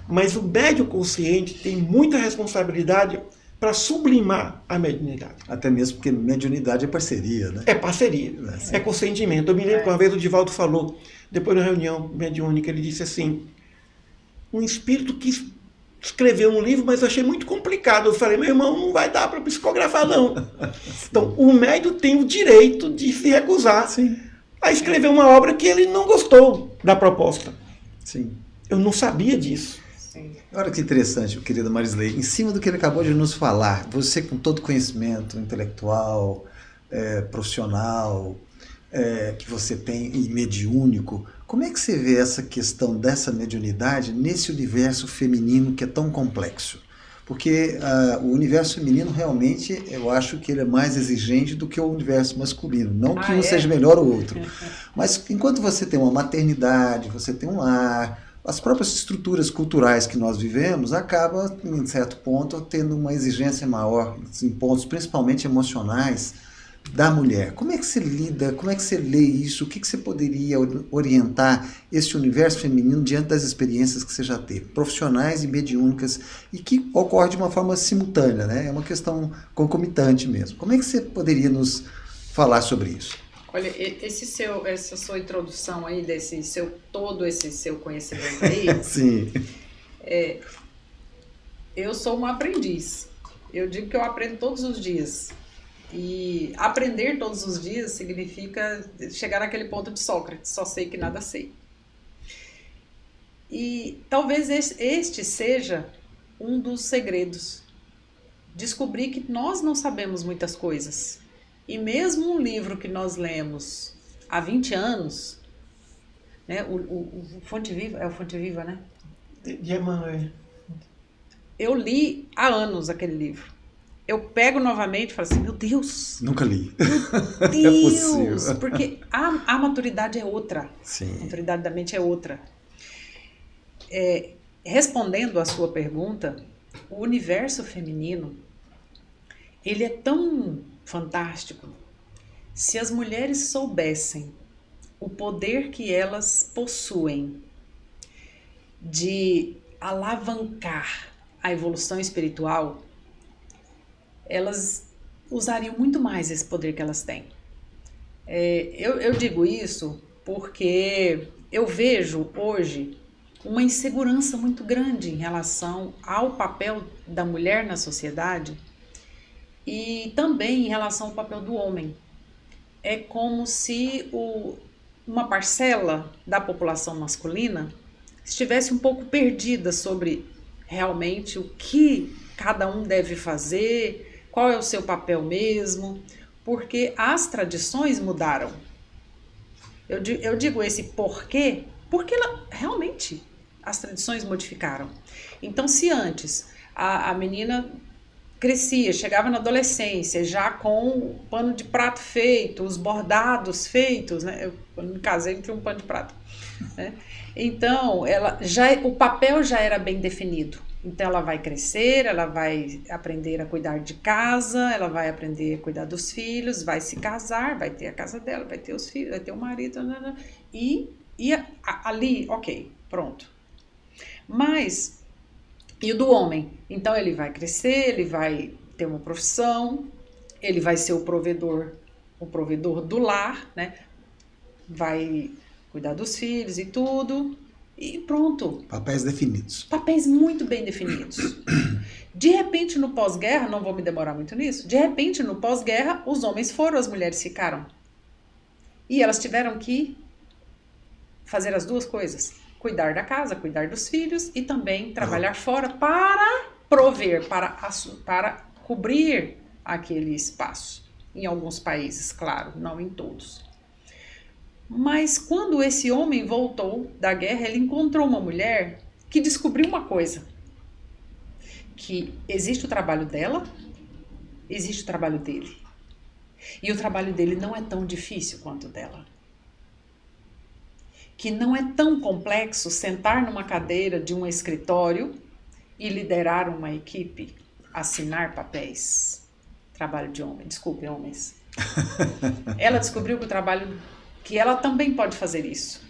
Mas o médium consciente tem muita responsabilidade para sublimar a mediunidade. Até mesmo porque mediunidade é parceria, né? É parceria, é consentimento. Eu me lembro que uma vez o Divaldo falou, depois de uma reunião mediúnica, ele disse assim, um espírito quis escrever um livro, mas eu achei muito complicado. Eu falei, meu irmão, não vai dar para psicografar, não. Então, o médium tem o direito de se recusar a escrever uma obra que ele não gostou da proposta. Sim. Eu não sabia disso. Olha que interessante, querida Marisley. Em cima do que ele acabou de nos falar, você com todo conhecimento intelectual, profissional, que você tem e mediúnico, como é que você vê essa questão dessa mediunidade nesse universo feminino que é tão complexo? Porque o universo feminino realmente, eu acho que ele é mais exigente do que o universo masculino. Não que um seja melhor ou outro. Mas enquanto você tem uma maternidade, você tem um lar, as próprias estruturas culturais que nós vivemos acabam, em certo ponto, tendo uma exigência maior em pontos, principalmente emocionais, da mulher. Como é que você lida, como é que você lê isso? O que você poderia orientar esse universo feminino diante das experiências que você já teve, profissionais e mediúnicas, e que ocorre de uma forma simultânea, né? É uma questão concomitante mesmo. Como é que você poderia nos falar sobre isso? Olha, essa sua introdução aí, todo esse seu conhecimento aí, Sim. Eu sou uma aprendiz. Eu digo que eu aprendo todos os dias. E aprender todos os dias significa chegar naquele ponto de Sócrates, só sei que nada sei. E talvez este seja um dos segredos. Descobrir que nós não sabemos muitas coisas. E mesmo um livro que nós lemos há 20 anos, né, o Fonte Viva, é o Fonte Viva, né? De Emmanuel. Eu li há anos aquele livro. Eu pego novamente e falo assim, meu Deus! Nunca li. Meu Deus! É possível. Porque a maturidade é outra. Sim. A maturidade da mente é outra. respondendo à sua pergunta, o universo feminino, ele é tão fantástico. Se as mulheres soubessem o poder que elas possuem de alavancar a evolução espiritual, elas usariam muito mais esse poder que elas têm. Eu digo isso porque eu vejo hoje uma insegurança muito grande em relação ao papel da mulher na sociedade e também em relação ao papel do homem. É como se uma parcela da população masculina estivesse um pouco perdida sobre realmente o que cada um deve fazer, qual é o seu papel mesmo, porque as tradições mudaram. Eu digo esse porquê, porque realmente as tradições modificaram. Então, se antes a menina crescia, chegava na adolescência já com o pano de prato feito, os bordados feitos, né? Eu me casei entre um pano de prato, né? Então, o papel já era bem definido. Então, ela vai crescer, ela vai aprender a cuidar de casa, ela vai aprender a cuidar dos filhos, vai se casar, vai ter a casa dela, vai ter os filhos, vai ter o marido, e ali, ok, pronto. Mas, e o do homem? Então, ele vai crescer, ele vai ter uma profissão, ele vai ser o provedor do lar, né? Vai cuidar dos filhos e tudo, e pronto. Papéis definidos. Papéis muito bem definidos. De repente, no pós-guerra, não vou me demorar muito nisso, de repente, no pós-guerra, os homens foram, as mulheres ficaram. E elas tiveram que fazer as duas coisas. Cuidar da casa, cuidar dos filhos e também trabalhar fora para prover, para cobrir aquele espaço. Em alguns países, claro, não em todos. Mas quando esse homem voltou da guerra, ele encontrou uma mulher que descobriu uma coisa. Que existe o trabalho dela, existe o trabalho dele. E o trabalho dele não é tão difícil quanto o dela. Que não é tão complexo sentar numa cadeira de um escritório e liderar uma equipe, assinar papéis. Trabalho de homem, desculpe, homens. Ela descobriu que ela também pode fazer isso.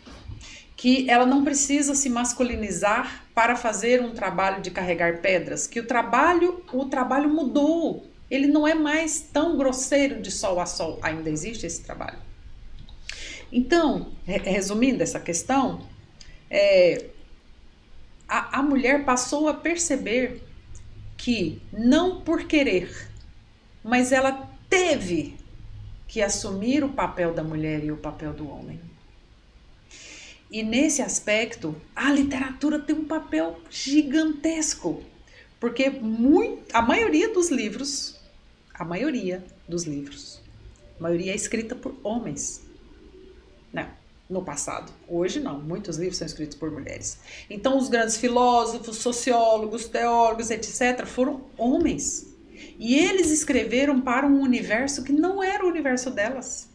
Que ela não precisa se masculinizar para fazer um trabalho de carregar pedras, que o trabalho mudou. Ele não é mais tão grosseiro de sol a sol, ainda existe esse trabalho. Então, resumindo essa questão, a mulher passou a perceber que, não por querer, mas ela teve que assumir o papel da mulher e o papel do homem. E nesse aspecto, a literatura tem um papel gigantesco, porque a maioria dos livros é escrita por homens. Não, no passado. Hoje não, muitos livros são escritos por mulheres. Então os grandes filósofos, sociólogos, teólogos, etc. foram homens. E eles escreveram para um universo que não era o universo delas.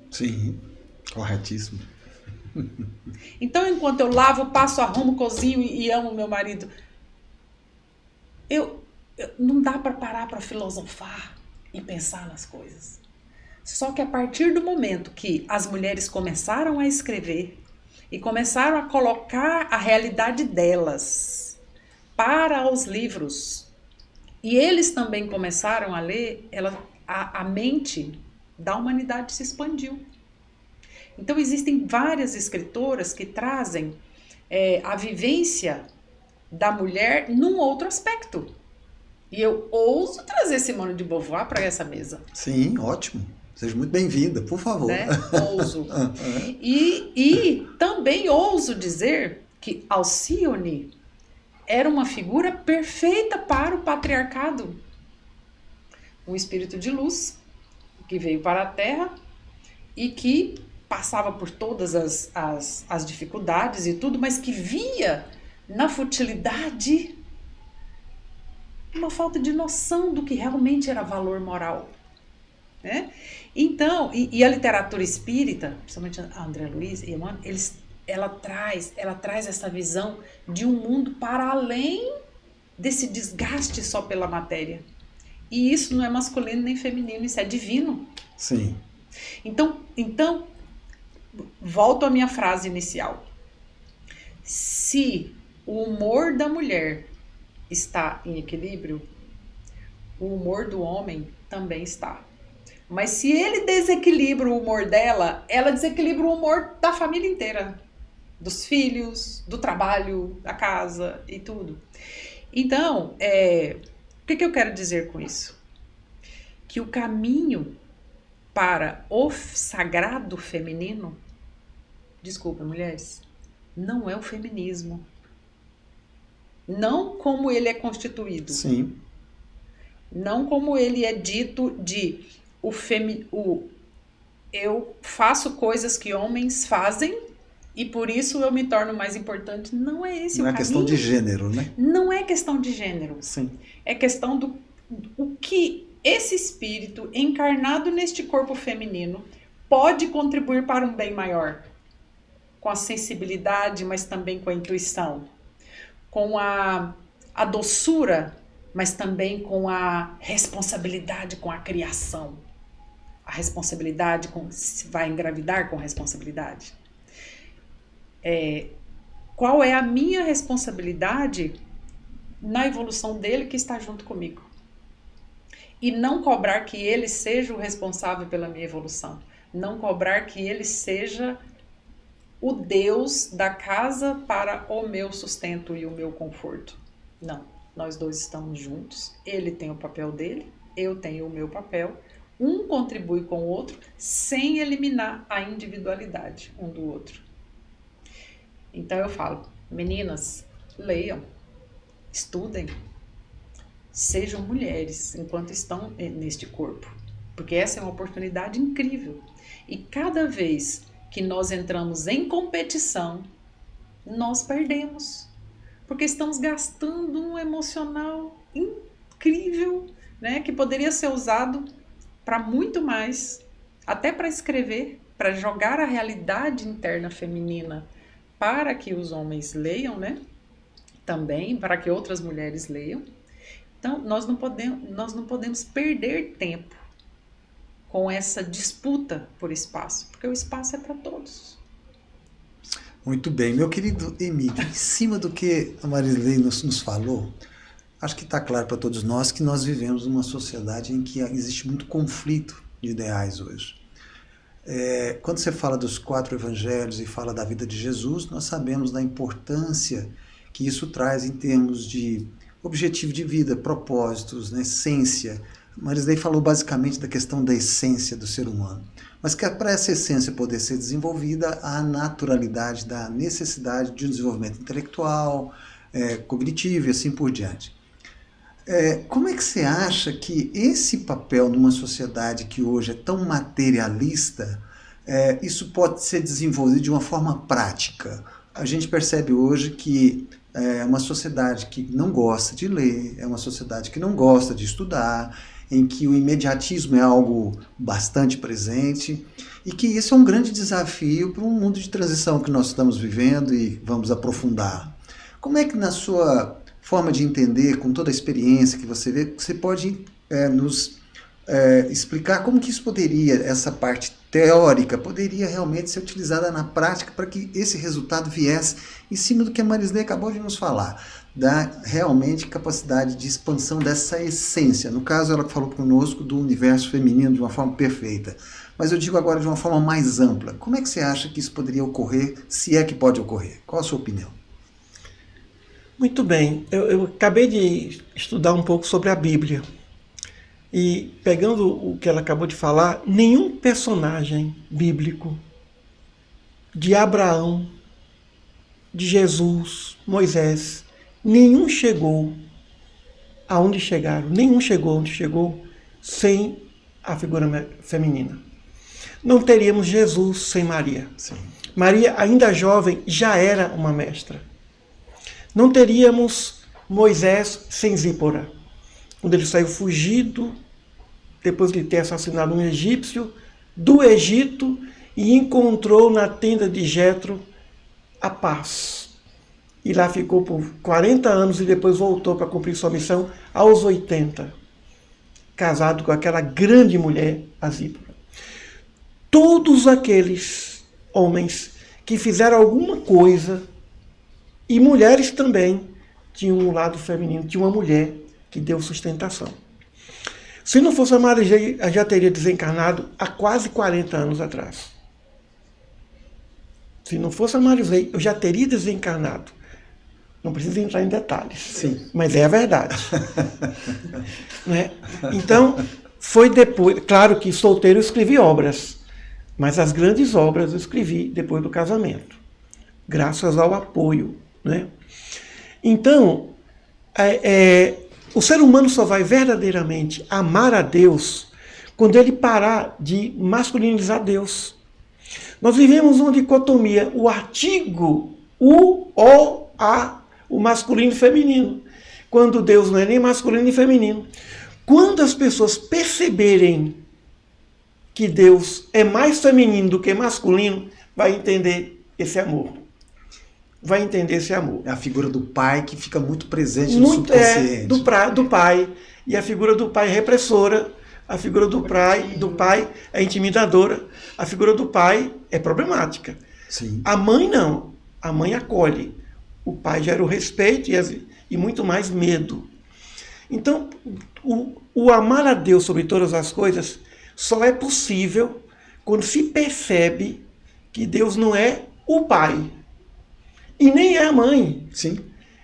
Sim, corretíssimo. Então, enquanto eu lavo, passo, arrumo, cozinho e amo meu marido, não dá para parar para filosofar e pensar nas coisas. Só que a partir do momento que as mulheres começaram a escrever e começaram a colocar a realidade delas para os livros, e eles também começaram a ler, a mente da humanidade se expandiu. Então existem várias escritoras que trazem a vivência da mulher num outro aspecto. E eu ouso trazer Simone de Beauvoir para essa mesa. Sim, ótimo. Seja muito bem-vinda, por favor. Né? Ouso. E também ouso dizer que Alcione era uma figura perfeita para o patriarcado. Um espírito de luz que veio para a Terra e que passava por todas as dificuldades e tudo, mas que via na futilidade uma falta de noção do que realmente era valor moral. Né? Então, e a literatura espírita, principalmente André Luiz e Emmanuel, eles ela traz essa visão de um mundo para além desse desgaste só pela matéria. E isso não é masculino nem feminino, isso é divino. Sim. Então, volto à minha frase inicial. Se o humor da mulher está em equilíbrio, o humor do homem também está. Mas se ele desequilibra o humor dela, ela desequilibra o humor da família inteira. Dos filhos, do trabalho, da casa e tudo. Então, o que eu quero dizer com isso? Que o caminho para o sagrado feminino, desculpa, mulheres, não é o feminismo. Não como ele é constituído. Sim. Não como ele é dito de eu faço coisas que homens fazem e por isso eu me torno mais importante. Não é esse o caminho. Não é questão de gênero, né? Não é questão de gênero. Sim. É questão do o que esse espírito encarnado neste corpo feminino pode contribuir para um bem maior. Com a sensibilidade, mas também com a intuição. Com a doçura, mas também com a responsabilidade com a criação. A responsabilidade com se vai engravidar com responsabilidade. Qual é a minha responsabilidade na evolução dele que está junto comigo? E não cobrar que ele seja o responsável pela minha evolução. Não cobrar que ele seja o Deus da casa para o meu sustento e o meu conforto. Não, nós dois estamos juntos. Ele tem o papel dele, eu tenho o meu papel. Um contribui com o outro sem eliminar a individualidade um do outro. Então eu falo, meninas, leiam, estudem, sejam mulheres enquanto estão neste corpo, porque essa é uma oportunidade incrível. E cada vez que nós entramos em competição, nós perdemos, porque estamos gastando um emocional incrível, né, que poderia ser usado para muito mais, até para escrever, para jogar a realidade interna feminina para que os homens leiam, né? Também para que outras mulheres leiam. Então, nós não podemos perder tempo com essa disputa por espaço, porque o espaço é para todos. Muito bem. Meu querido Emílio, em cima do que a Marisley nos falou, acho que está claro para todos nós que nós vivemos numa sociedade em que existe muito conflito de ideais hoje. Quando você fala dos 4 evangelhos e fala da vida de Jesus, nós sabemos da importância que isso traz em termos de objetivo de vida, propósitos, né, essência. Marisley falou basicamente da questão da essência do ser humano. Mas que para essa essência poder ser desenvolvida, há a naturalidade da necessidade de um desenvolvimento intelectual, cognitivo e assim por diante. Como é que você acha que esse papel numa sociedade que hoje é tão materialista, isso pode ser desenvolvido de uma forma prática? A gente percebe hoje que é uma sociedade que não gosta de ler, é uma sociedade que não gosta de estudar, em que o imediatismo é algo bastante presente e que isso é um grande desafio para um mundo de transição que nós estamos vivendo e vamos aprofundar. Como é que na sua forma de entender, com toda a experiência que você vê, você pode nos explicar como que isso poderia, essa parte teórica, poderia realmente ser utilizada na prática para que esse resultado viesse em cima do que a Marisley acabou de nos falar, da realmente capacidade de expansão dessa essência. No caso, ela falou conosco do universo feminino de uma forma perfeita, mas eu digo agora de uma forma mais ampla. Como é que você acha que isso poderia ocorrer, se é que pode ocorrer? Qual a sua opinião? Muito bem, eu acabei de estudar um pouco sobre a Bíblia. E pegando o que ela acabou de falar, nenhum personagem bíblico de Abraão, de Jesus, Moisés, nenhum chegou aonde chegaram, nenhum chegou onde chegou sem a figura feminina. Não teríamos Jesus sem Maria. Sim. Maria, ainda jovem, já era uma mestra. Não teríamos Moisés sem Zípora, quando ele saiu fugido, depois de ter assassinado um egípcio, do Egito, e encontrou na tenda de Jetro a paz. E lá ficou por 40 anos e depois voltou para cumprir sua missão aos 80, casado com aquela grande mulher, a Zípora. Todos aqueles homens que fizeram alguma coisa, e mulheres também, tinham um lado feminino, tinha uma mulher que deu sustentação. Se não fosse a Marizei, eu já teria desencarnado há quase 40 anos atrás. Se não fosse a Marizei, eu já teria desencarnado. Não precisa entrar em detalhes. Sim. Mas é a verdade. Né? Então, foi depois... Claro que solteiro eu escrevi obras, mas as grandes obras eu escrevi depois do casamento, graças ao apoio. Né? Então, o ser humano só vai verdadeiramente amar a Deus quando ele parar de masculinizar Deus. Nós vivemos uma dicotomia, o artigo o, a, o masculino e feminino, quando Deus não é nem masculino nem feminino. Quando as pessoas perceberem que Deus é mais feminino do que masculino, vai entender esse amor. Vai entender esse amor. É a figura do pai que fica muito presente no subconsciente. Do pai. E a figura do pai é repressora. A figura do pai é intimidadora. A figura do pai é problemática. Sim. A mãe não. A mãe acolhe. O pai gera o respeito e muito mais medo. Então, o amar a Deus sobre todas as coisas só é possível quando se percebe que Deus não é o pai. E nem é a mãe. Sim.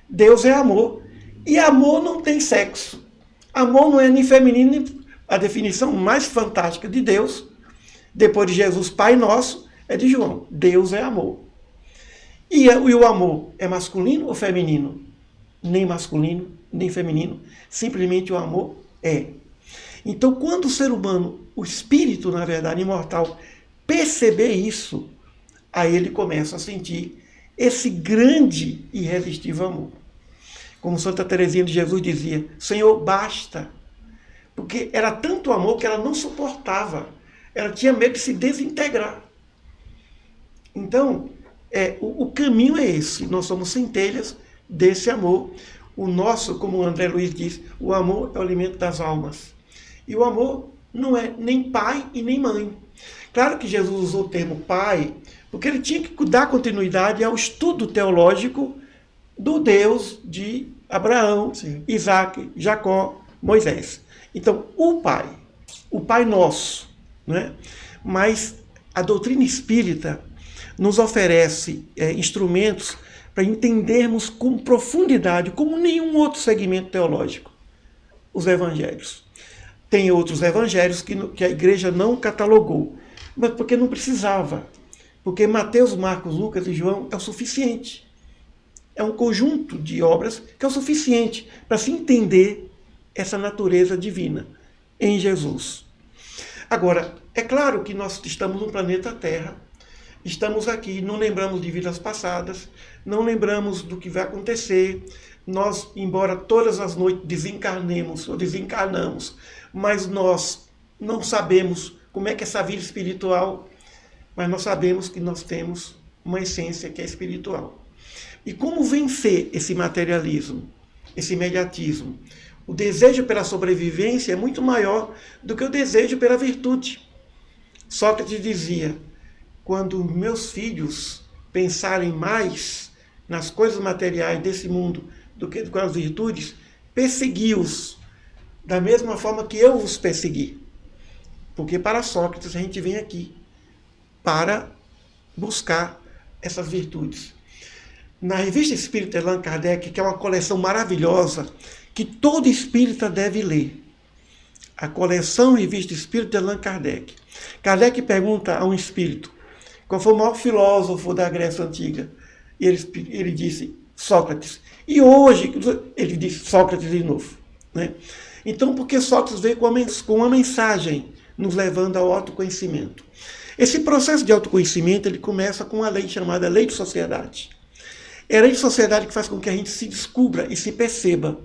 Deus é amor. E amor não tem sexo. Amor não é nem feminino, nem... A definição mais fantástica de Deus, depois de Jesus Pai Nosso, é de João. Deus é amor. E o amor é masculino ou feminino? Nem masculino, nem feminino. Simplesmente o amor é. Então, quando o ser humano, o espírito, na verdade, imortal, perceber isso, aí ele começa a sentir esse grande e irresistível amor. Como Santa Teresinha de Jesus dizia, Senhor, basta. Porque era tanto amor que ela não suportava. Ela tinha medo de se desintegrar. Então, o caminho é esse. Nós somos centelhas desse amor. O nosso, como o André Luiz diz, o amor é o alimento das almas. E o amor não é nem pai e nem mãe. Claro que Jesus usou o termo pai, porque ele tinha que dar continuidade ao estudo teológico do Deus de Abraão, Sim. Isaac, Jacó, Moisés. Então, o Pai Nosso, né? Mas a doutrina espírita nos oferece instrumentos para entendermos com profundidade, como nenhum outro segmento teológico, os evangelhos. Tem outros evangelhos que a igreja não catalogou, mas porque não precisava. Porque Mateus, Marcos, Lucas e João é o suficiente. É um conjunto de obras que é o suficiente para se entender essa natureza divina em Jesus. Agora, é claro que nós estamos no planeta Terra, estamos aqui, não lembramos de vidas passadas, não lembramos do que vai acontecer. Nós, embora todas as noites desencarnemos ou desencarnamos, mas nós não sabemos como é que é essa vida espiritual, mas nós sabemos que nós temos uma essência que é espiritual. E como vencer esse materialismo, esse imediatismo? O desejo pela sobrevivência é muito maior do que o desejo pela virtude. Sócrates dizia, quando meus filhos pensarem mais nas coisas materiais desse mundo do que com as virtudes, persegui-os da mesma forma que eu os persegui. Porque para Sócrates a gente vem aqui para buscar essas virtudes. Na Revista Espírita de Allan Kardec, que é uma coleção maravilhosa, que todo espírita deve ler. A coleção Revista Espírita de Allan Kardec. Kardec pergunta a um espírito, qual foi o maior filósofo da Grécia Antiga? E ele disse, Sócrates. E hoje, ele disse Sócrates de novo. Né? Então, porque Sócrates veio com uma mensagem nos levando ao autoconhecimento. Esse processo de autoconhecimento, ele começa com uma lei chamada Lei de Sociedade. É a lei de sociedade que faz com que a gente se descubra e se perceba.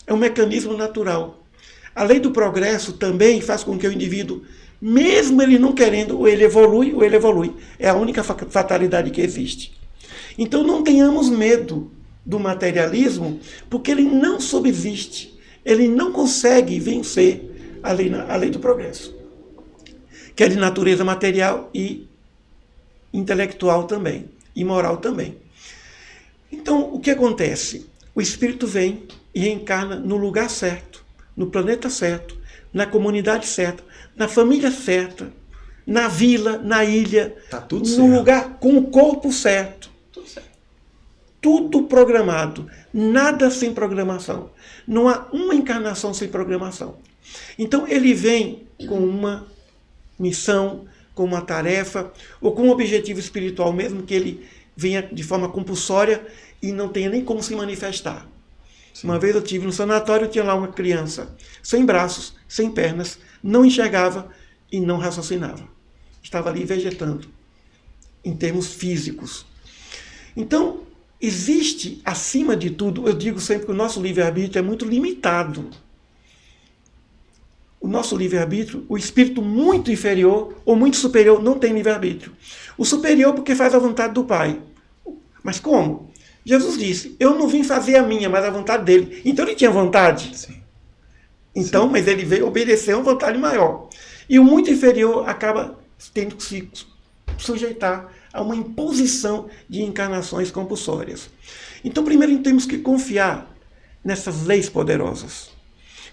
É um mecanismo natural. A lei do progresso também faz com que o indivíduo, mesmo ele não querendo, ou ele evolui ou ele evolui. É a única fatalidade que existe. Então não tenhamos medo do materialismo, porque ele não subsiste, ele não consegue vencer a lei do progresso, que é de natureza material e intelectual também, e moral também. Então, o que acontece? O espírito vem e reencarna no lugar certo, no planeta certo, na comunidade certa, na família certa, na vila, na ilha, Tá tudo no certo. lugar com o corpo certo. Tudo certo. Tudo programado, nada sem programação. Não há uma encarnação sem programação. Então ele vem com uma missão, com uma tarefa, ou com um objetivo espiritual, mesmo que ele venha de forma compulsória e não tenha nem como se manifestar. Sim. Uma vez eu estive no sanatório, tinha lá uma criança, sem braços, sem pernas, não enxergava e não raciocinava. Estava ali vegetando, em termos físicos. Então, existe, acima de tudo, eu digo sempre que o nosso livre-arbítrio é muito limitado. O nosso livre-arbítrio, o espírito muito inferior ou muito superior não tem livre-arbítrio. O superior porque faz a vontade do Pai. Mas como? Jesus disse, eu não vim fazer a minha, mas a vontade dele. Então ele tinha vontade. Sim. Então, mas ele veio obedecer a uma vontade maior. E o muito inferior acaba tendo que se sujeitar a uma imposição de encarnações compulsórias. Então, primeiro temos que confiar nessas leis poderosas.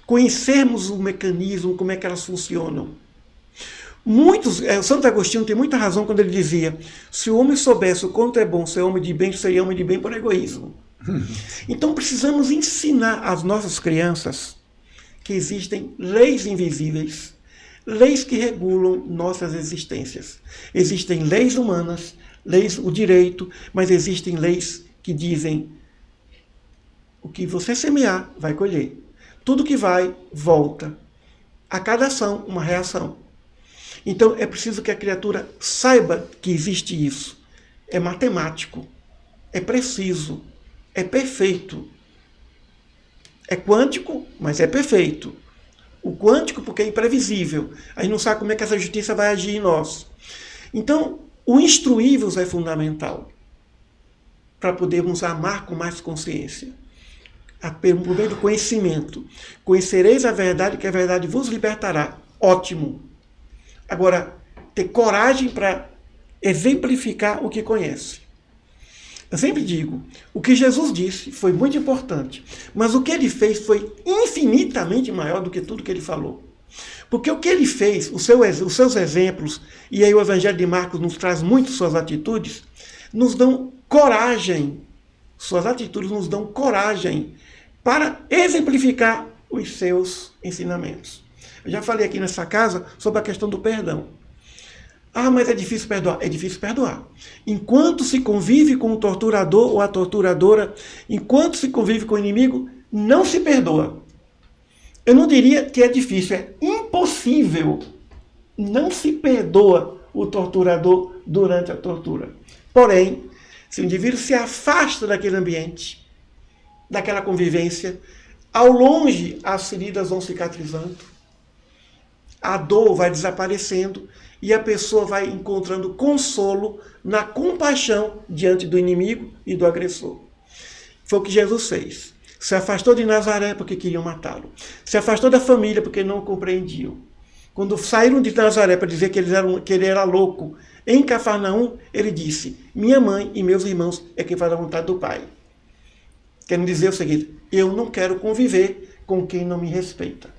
Conhecermos o mecanismo, como é que elas funcionam. Santo Agostinho tem muita razão quando ele dizia, se o homem soubesse o quanto é bom ser homem de bem, seria homem de bem por egoísmo. Então precisamos ensinar às nossas crianças que existem leis invisíveis, leis que regulam nossas existências. Existem leis humanas, leis, o direito, mas existem leis que dizem o que você semear, vai colher. Tudo que vai, volta. A cada ação, uma reação. Então é preciso que a criatura saiba que existe isso. É matemático, é preciso, é perfeito. É quântico, mas é perfeito. O quântico porque é imprevisível. A gente não sabe como é que essa justiça vai agir em nós. Então, o instruí-vos é fundamental para podermos amar com mais consciência. Por meio do conhecimento. Conhecereis a verdade, que a verdade vos libertará. Ótimo. Agora, ter coragem para exemplificar o que conhece. Eu sempre digo, o que Jesus disse foi muito importante, mas o que ele fez foi infinitamente maior do que tudo que ele falou. Porque o que ele fez, os seus exemplos, e aí o Evangelho de Marcos nos traz muito suas atitudes, nos dão coragem. Suas atitudes nos dão coragem para exemplificar os seus ensinamentos. Eu já falei aqui nessa casa sobre a questão do perdão. Ah, mas é difícil perdoar. É difícil perdoar. Enquanto se convive com o torturador ou a torturadora, enquanto se convive com o inimigo, não se perdoa. Eu não diria que é difícil, é impossível. Não se perdoa o torturador durante a tortura. Porém, se o indivíduo se afasta daquele ambiente, daquela convivência, ao longe as feridas vão cicatrizando, a dor vai desaparecendo e a pessoa vai encontrando consolo na compaixão diante do inimigo e do agressor. Foi o que Jesus fez. Se afastou de Nazaré porque queriam matá-lo. Se afastou da família porque não o compreendiam. Quando saíram de Nazaré para dizer que ele era louco, em Cafarnaum, ele disse, minha mãe e meus irmãos é quem faz a vontade do Pai. Querendo dizer o seguinte, eu não quero conviver com quem não me respeita.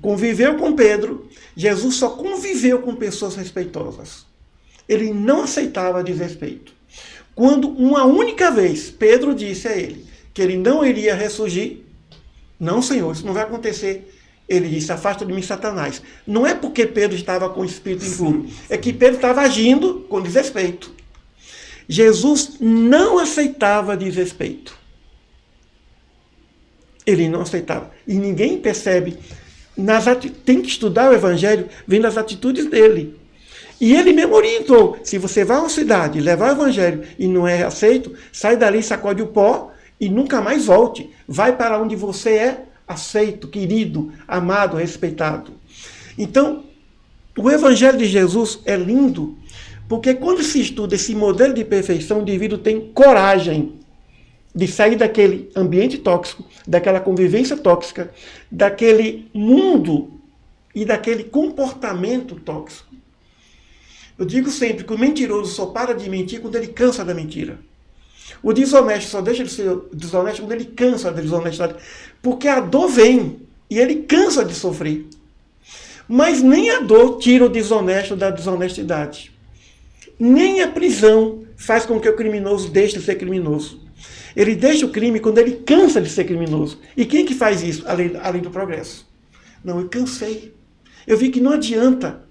Conviveu com Pedro, Jesus só conviveu com pessoas respeitosas. Ele não aceitava desrespeito. Quando uma única vez Pedro disse a ele que ele não iria ressurgir, não, Senhor, isso não vai acontecer. Ele disse, afasta de mim, Satanás. Não é porque Pedro estava com o espírito impuro, é que Pedro estava agindo com desrespeito. Jesus não aceitava desrespeito. Ele não aceitava. E ninguém percebe. Tem que estudar o Evangelho vendo as atitudes dele. E ele mesmo orientou, se você vai a uma cidade levar o Evangelho e não é aceito, sai dali, sacode o pó e nunca mais volte. Vai para onde você é aceito, querido, amado, respeitado. Então, o Evangelho de Jesus é lindo Porque quando se estuda esse modelo de perfeição, o indivíduo tem coragem de sair daquele ambiente tóxico, daquela convivência tóxica, daquele mundo e daquele comportamento tóxico. Eu digo sempre que o mentiroso só para de mentir quando ele cansa da mentira. O desonesto só deixa de ser desonesto quando ele cansa da desonestidade. Porque a dor vem e ele cansa de sofrer. Mas nem a dor tira o desonesto da desonestidade. Nem a prisão faz com que o criminoso deixe de ser criminoso. Ele deixa o crime quando ele cansa de ser criminoso. E quem que faz isso, além do progresso? Não, eu cansei. Eu vi que não adianta.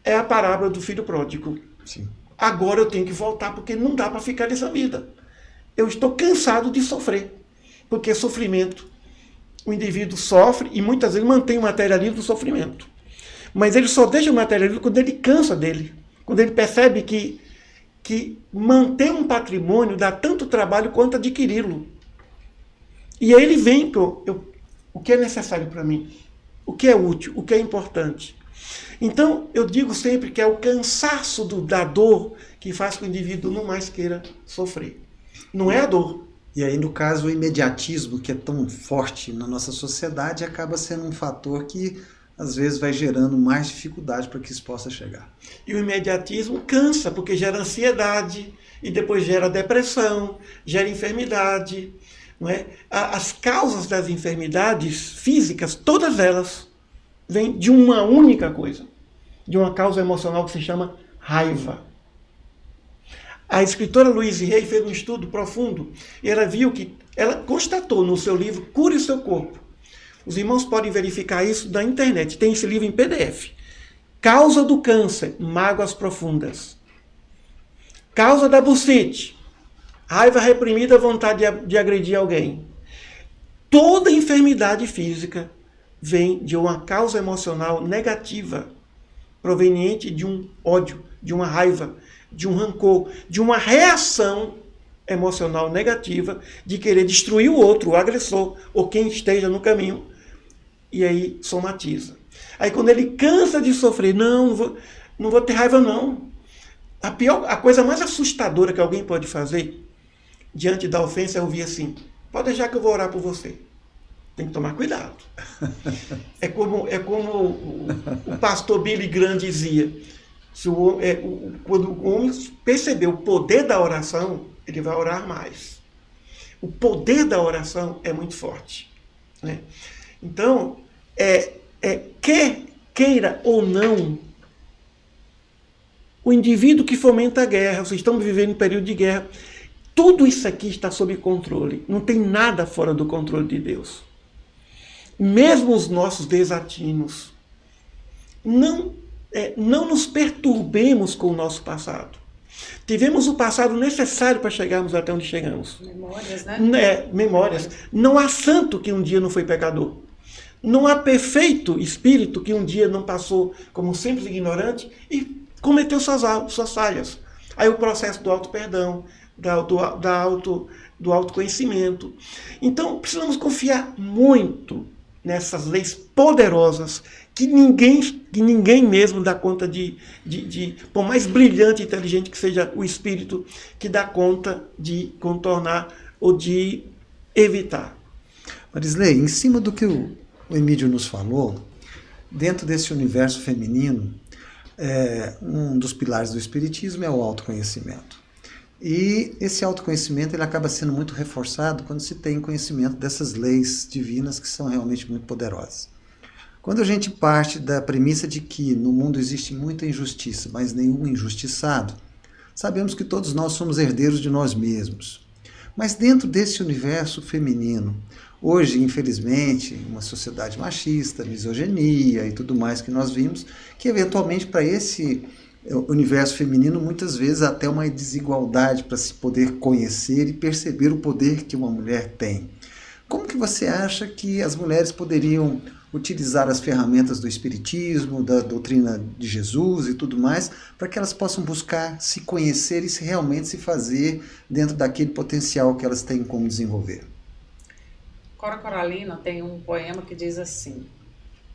É a parábola do filho pródigo. Sim. Agora eu tenho que voltar, porque não dá para ficar nessa vida. Eu estou cansado de sofrer. Porque sofrimento, o indivíduo sofre e muitas vezes mantém o materialismo do sofrimento. Mas ele só deixa o materialismo quando ele cansa dele. Quando ele percebe que manter um patrimônio dá tanto trabalho quanto adquiri-lo. E aí ele vem para o que é necessário para mim, o que é útil, o que é importante. Então, eu digo sempre que é o cansaço da dor que faz com que o indivíduo não mais queira sofrer. Não é a dor. E aí, no caso, o imediatismo, que é tão forte na nossa sociedade, acaba sendo um fator que, às vezes, vai gerando mais dificuldade para que isso possa chegar. E o imediatismo cansa, porque gera ansiedade, e depois gera depressão, gera enfermidade. Não é? As causas das enfermidades físicas, todas elas, vêm de uma única coisa, de uma causa emocional que se chama raiva. A escritora Louise Hay fez um estudo profundo e ela constatou no seu livro Cure o Seu Corpo. Os irmãos podem verificar isso na internet, tem esse livro em PDF. Causa do câncer, mágoas profundas. Causa da bursite, raiva reprimida, vontade de agredir alguém. Toda enfermidade física vem de uma causa emocional negativa, proveniente de um ódio, de uma raiva, de um rancor, de uma reação emocional negativa de querer destruir o outro, o agressor, ou quem esteja no caminho. E aí somatiza. Aí quando ele cansa de sofrer, não vou ter raiva não. A coisa mais assustadora que alguém pode fazer diante da ofensa é ouvir assim: pode deixar que eu vou orar por você. Tem que tomar cuidado. É como o pastor Billy Graham dizia: quando o homem perceber o poder da oração, ele vai orar mais. O poder da oração é muito forte. Né? Então, queira ou não, o indivíduo que fomenta a guerra, vocês estão vivendo um período de guerra, tudo isso aqui está sob controle. Não tem nada fora do controle de Deus. Mesmo os nossos desatinos. Não nos perturbemos com o nosso passado. Tivemos o passado necessário para chegarmos até onde chegamos. Memórias, né? Memórias. Não há santo que um dia não foi pecador. Não há perfeito espírito que um dia não passou como simples ignorante e cometeu suas falhas. Aí o processo do auto-perdão, do autoconhecimento. Então, precisamos confiar muito nessas leis poderosas que ninguém mesmo dá conta por mais brilhante e inteligente que seja o espírito, que dá conta de contornar ou de evitar. Marisley, em cima do que o Emídio nos falou, dentro desse universo feminino, um dos pilares do espiritismo é o autoconhecimento. E esse autoconhecimento ele acaba sendo muito reforçado quando se tem conhecimento dessas leis divinas que são realmente muito poderosas. Quando a gente parte da premissa de que no mundo existe muita injustiça, mas nenhum injustiçado, sabemos que todos nós somos herdeiros de nós mesmos. Mas dentro desse universo feminino, hoje, infelizmente, uma sociedade machista, misoginia e tudo mais que nós vimos, que eventualmente para esse universo feminino, muitas vezes até uma desigualdade para se poder conhecer e perceber o poder que uma mulher tem. Como que você acha que as mulheres poderiam utilizar as ferramentas do espiritismo, da doutrina de Jesus e tudo mais, para que elas possam buscar se conhecer e realmente se fazer dentro daquele potencial que elas têm como desenvolver? Cora Coralina tem um poema que diz assim: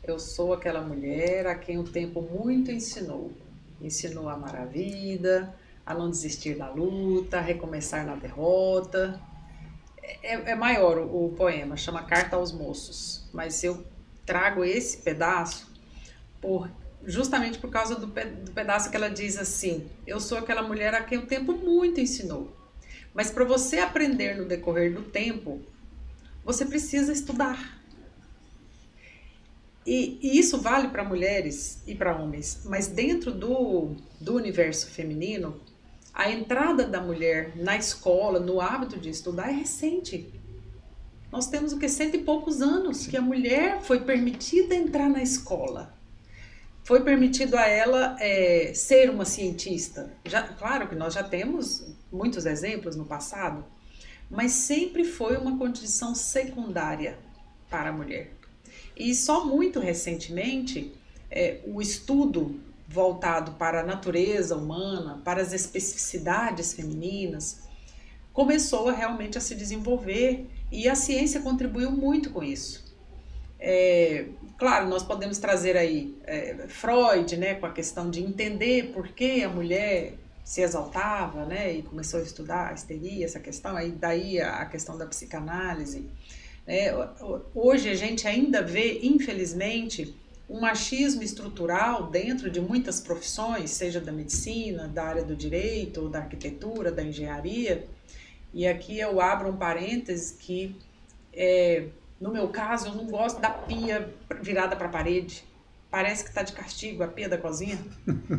eu sou aquela mulher a quem o tempo muito ensinou. Ensinou a amar a vida, a não desistir da luta, a recomeçar na derrota. É maior o poema, chama Carta aos Moços, mas eu trago esse pedaço justamente por causa do pedaço que ela diz assim: eu sou aquela mulher a quem o tempo muito ensinou, mas para você aprender no decorrer do tempo, você precisa estudar. E isso vale para mulheres e para homens, mas dentro do universo feminino, a entrada da mulher na escola, no hábito de estudar, é recente. Nós temos 100 e poucos anos que a mulher foi permitida entrar na escola. Foi permitido a ela ser uma cientista. Claro que nós já temos muitos exemplos no passado, mas sempre foi uma condição secundária para a mulher. E só muito recentemente, o estudo voltado para a natureza humana, para as especificidades femininas, começou realmente a se desenvolver e a ciência contribuiu muito com isso. Claro, nós podemos trazer aí Freud, né, com a questão de entender por que a mulher se exaltava, né, e começou a estudar a histeria, essa questão, aí daí a questão da psicanálise. Hoje a gente ainda vê, infelizmente, um machismo estrutural dentro de muitas profissões, seja da medicina, da área do direito, ou da arquitetura, da engenharia. E aqui eu abro um parêntese que, no meu caso, eu não gosto da pia virada para a parede. Parece que está de castigo a pia da cozinha.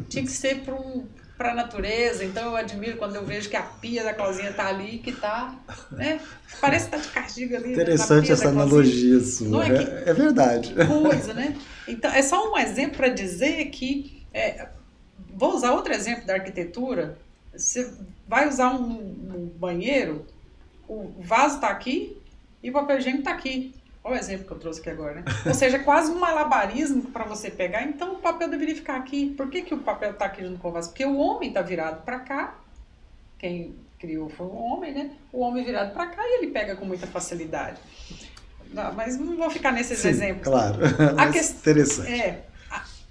Tinha que ser para a natureza, então eu admiro quando eu vejo que a pia da cozinha está ali, que está, né? Parece que está de castigo ali. Interessante essa analogia sua. Não é verdade. Coisa, né? Então, é só um exemplo para dizer que... vou usar outro exemplo da arquitetura. Você vai usar um banheiro, o vaso está aqui e o papel higiênico está aqui. Olha o exemplo que eu trouxe aqui agora, né? Ou seja, quase um malabarismo para você pegar. Então, o papel deveria ficar aqui. Por que o papel está aqui junto com o vaso? Porque o homem está virado para cá. Quem criou foi um homem, né? O homem virado para cá e ele pega com muita facilidade. Não, mas não vou ficar nesses exemplos. Claro, interessante.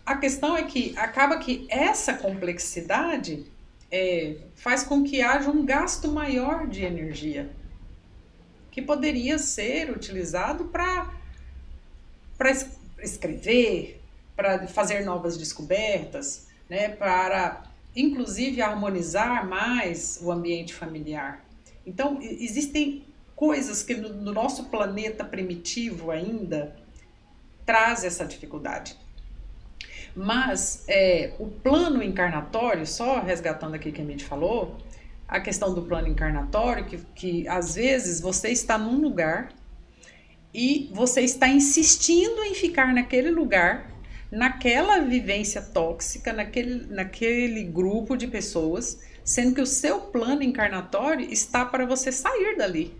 A questão é que acaba que essa complexidade faz com que haja um gasto maior de energia, que poderia ser utilizado para escrever, para fazer novas descobertas, né, para, inclusive, harmonizar mais o ambiente familiar. Então, existem coisas que no nosso planeta primitivo ainda traz essa dificuldade. Mas o plano encarnatório, só resgatando aqui o que a Midi falou, a questão do plano encarnatório, que às vezes você está num lugar e você está insistindo em ficar naquele lugar, naquela vivência tóxica, naquele grupo de pessoas, sendo que o seu plano encarnatório está para você sair dali.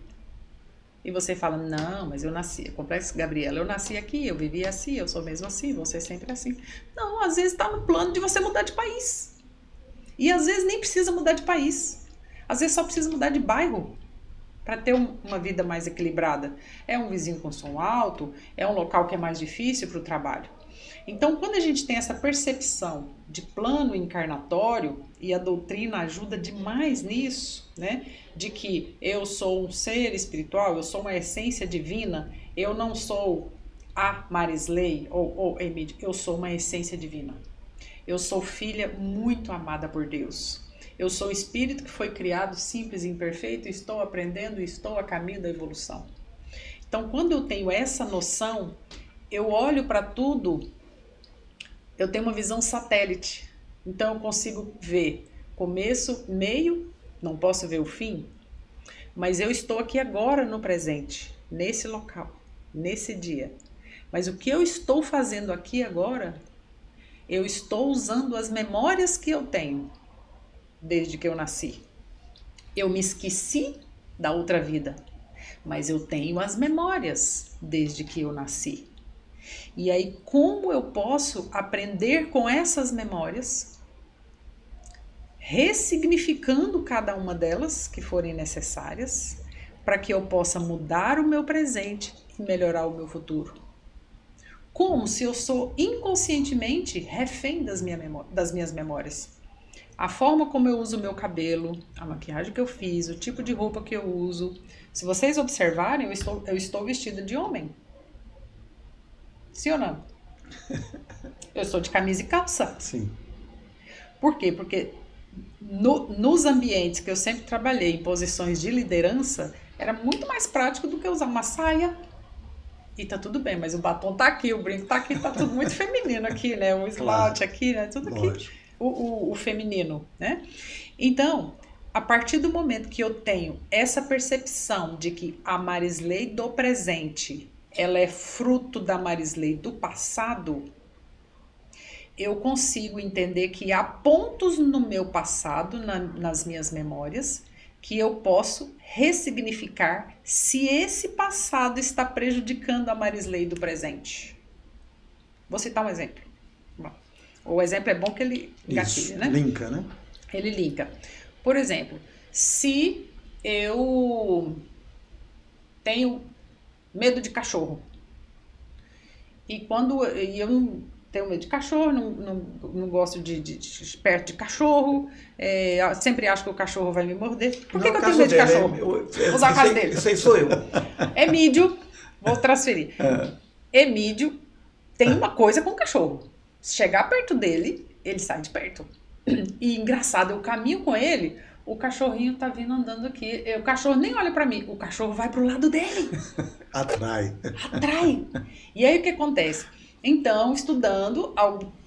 E você fala, não, mas eu nasci, complexo Gabriela, eu nasci aqui, eu vivi assim, eu sou mesmo assim, você sempre assim. Não, às vezes está no plano de você mudar de país. E às vezes nem precisa mudar de país. Às vezes só precisa mudar de bairro para ter uma vida mais equilibrada. É um vizinho com som alto, é um local que é mais difícil para o trabalho. Então, quando a gente tem essa percepção de plano encarnatório, e a doutrina ajuda demais nisso, né? De que eu sou um ser espiritual, eu sou uma essência divina, eu não sou a Marisley ou Emília, eu sou uma essência divina. Eu sou filha muito amada por Deus. Eu sou o espírito que foi criado simples e imperfeito, estou aprendendo e estou a caminho da evolução. Então, quando eu tenho essa noção, eu olho para tudo, eu tenho uma visão satélite. Então, eu consigo ver começo, meio, não posso ver o fim, mas eu estou aqui agora no presente, nesse local, nesse dia. Mas o que eu estou fazendo aqui agora, eu estou usando as memórias que eu tenho desde que eu nasci. Eu me esqueci da outra vida, mas eu tenho as memórias desde que eu nasci. E aí, como eu posso aprender com essas memórias, ressignificando cada uma delas que forem necessárias, para que eu possa mudar o meu presente e melhorar o meu futuro. como se eu sou inconscientemente refém das minhas memórias. A forma como eu uso o meu cabelo, a maquiagem que eu fiz, o tipo de roupa que eu uso. Se vocês observarem, eu estou vestida de homem. Sim ou não? Eu sou de camisa e calça. Sim. Por quê? Porque nos ambientes que eu sempre trabalhei, em posições de liderança, era muito mais prático do que usar uma saia. E tá tudo bem, mas o batom tá aqui, o brinco tá aqui, tá tudo muito feminino aqui, né? O esmalte aqui, né? Tudo aqui. Lógico. O feminino, né? Então, a partir do momento que eu tenho essa percepção de que a Marisley do presente, ela é fruto da Marisley do passado, eu consigo entender que há pontos no meu passado, nas minhas memórias, que eu posso ressignificar se esse passado está prejudicando a Marisley do presente. Vou citar um exemplo. Bom, o exemplo é bom que ele gatilha, né? Linka, né? Ele linka. Por exemplo, se eu tenho medo de cachorro, e eu não tenho medo de cachorro, não gosto de perto de cachorro, sempre acho que o cachorro vai me morder. Por que eu tenho medo de cachorro? Vou usar o caso dele. Esse aí sou eu. Emílio, vou transferir. Emílio tem uma coisa com o cachorro. Se chegar perto dele, ele sai de perto. E engraçado, eu caminho com ele, o cachorrinho tá vindo andando aqui. O cachorro nem olha pra mim, o cachorro vai pro lado dele. Atrai. E aí o que acontece? Então, estudando,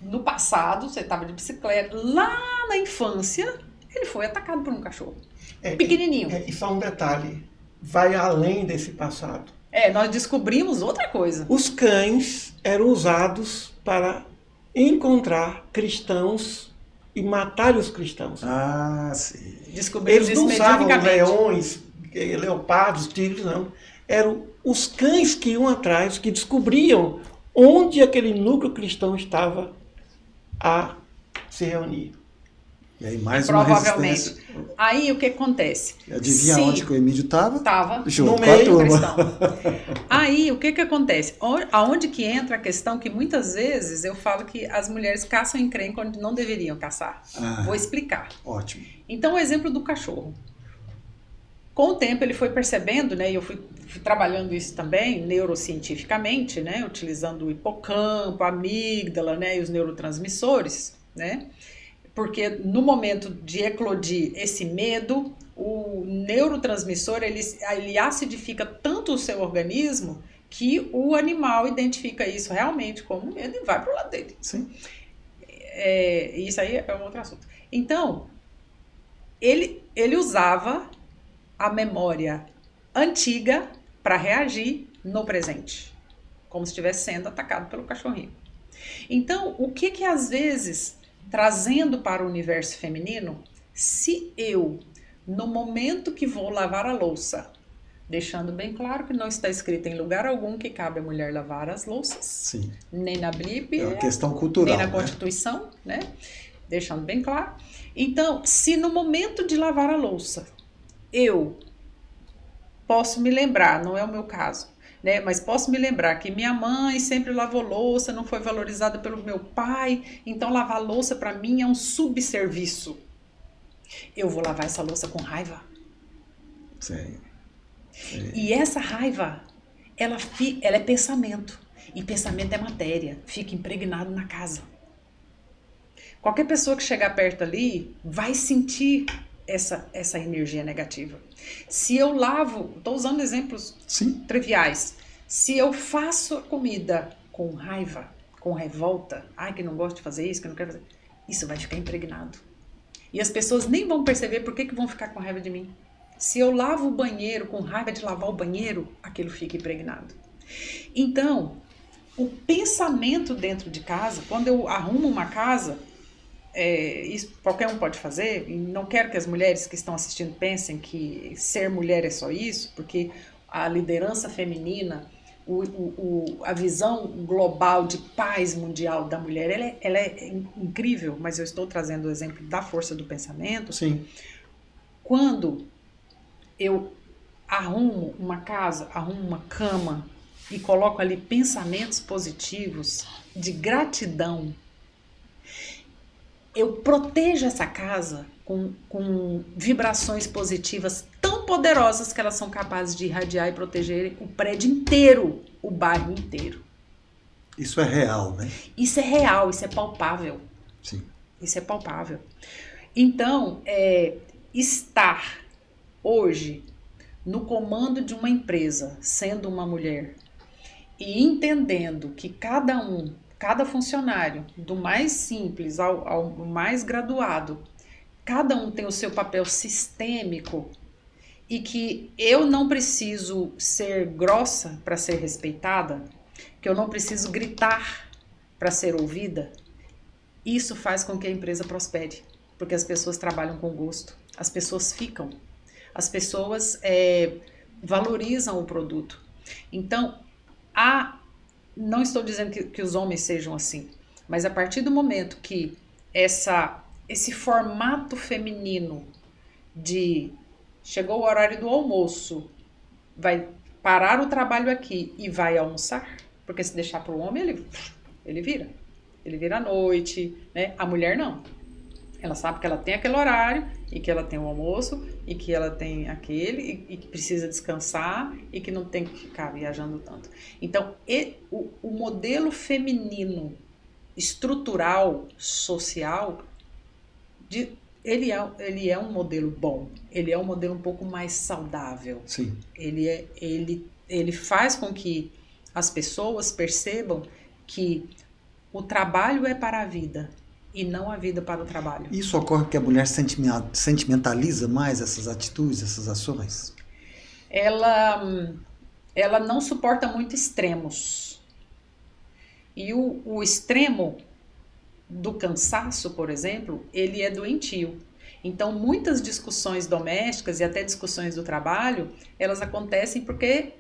no passado, você estava de bicicleta, lá na infância, ele foi atacado por um cachorro. Pequenininho. E só um detalhe, vai além desse passado. Nós descobrimos outra coisa. Os cães eram usados para encontrar cristãos e matar os cristãos. Ah, sim. Descobrimos Eles não isso usavam mediunicamente. leões, leopardos, tigres, não. Eram os cães que iam atrás, que descobriam onde aquele núcleo cristão estava a se reunir. E aí mais uma Provavelmente. resistência. Aí o que acontece? Adivinha onde que o Emílio estava? Estava Junto no com a meio turma. cristão. Aí o que acontece? Aonde que entra a questão que muitas vezes eu falo que as mulheres caçam encrenca onde não deveriam caçar. Vou explicar. Ótimo. Então o exemplo do cachorro. Com o tempo ele foi percebendo, né, e eu fui trabalhando isso também neurocientificamente, né, utilizando o hipocampo, a amígdala, né, e os neurotransmissores, né, porque no momento de eclodir esse medo, o neurotransmissor, ele acidifica tanto o seu organismo que o animal identifica isso realmente como medo e vai para o lado dele. Sim. Isso aí é um outro assunto. Então, ele usava a memória antiga para reagir no presente, como se estivesse sendo atacado pelo cachorrinho. Então, o que às vezes, trazendo para o universo feminino, se eu, no momento que vou lavar a louça, deixando bem claro que não está escrito em lugar algum que cabe a mulher lavar as louças, Sim. nem na Bíblia, É uma questão cultural, nem na Constituição, né? Deixando bem claro. Então, se no momento de lavar a louça, eu posso me lembrar, não é o meu caso, né? Mas posso me lembrar que minha mãe sempre lavou louça, não foi valorizada pelo meu pai, então lavar louça para mim é um subserviço. Eu vou lavar essa louça com raiva. Sim. E essa raiva, ela é pensamento. E pensamento é matéria, fica impregnado na casa. Qualquer pessoa que chegar perto ali vai sentir essa energia negativa. Se eu lavo, estou usando exemplos triviais, se eu faço a comida com raiva, com revolta, que não gosto de fazer isso, que não quero fazer, isso vai ficar impregnado. E as pessoas nem vão perceber por que vão ficar com raiva de mim. Se eu lavo o banheiro com raiva de lavar o banheiro, aquilo fica impregnado. Então, o pensamento dentro de casa, quando eu arrumo uma casa, isso qualquer um pode fazer, e não quero que as mulheres que estão assistindo pensem que ser mulher é só isso, porque a liderança feminina, a visão global de paz mundial da mulher, ela é incrível, mas eu estou trazendo o exemplo da força do pensamento. Sim. Quando eu arrumo uma casa, arrumo uma cama, e coloco ali pensamentos positivos, de gratidão, eu protejo essa casa com vibrações positivas tão poderosas que elas são capazes de irradiar e proteger o prédio inteiro, o bairro inteiro. Isso é real, né? Isso é real, isso é palpável. Sim. Isso é palpável. Então, estar hoje no comando de uma empresa, sendo uma mulher, e entendendo que cada funcionário, do mais simples ao mais graduado, cada um tem o seu papel sistêmico e que eu não preciso ser grossa para ser respeitada, que eu não preciso gritar para ser ouvida, isso faz com que a empresa prospere, porque as pessoas trabalham com gosto, as pessoas ficam, as pessoas valorizam o produto. Então, não estou dizendo que os homens sejam assim, mas a partir do momento que esse formato feminino de chegou o horário do almoço, vai parar o trabalho aqui e vai almoçar, porque se deixar para o homem, ele vira à noite, né? A mulher não. Ela sabe que ela tem aquele horário e que ela tem o almoço e que ela tem aquele e que precisa descansar e que não tem que ficar viajando tanto. Então, o modelo feminino estrutural, social, ele é um modelo bom. Ele é um modelo um pouco mais saudável. Sim. Ele faz com que as pessoas percebam que o trabalho é para a vida e não a vida para o trabalho. Isso ocorre porque a mulher sentimentaliza mais essas atitudes, essas ações? Ela não suporta muito extremos. E o extremo do cansaço, por exemplo, ele é doentio. Então, muitas discussões domésticas e até discussões do trabalho, elas acontecem porque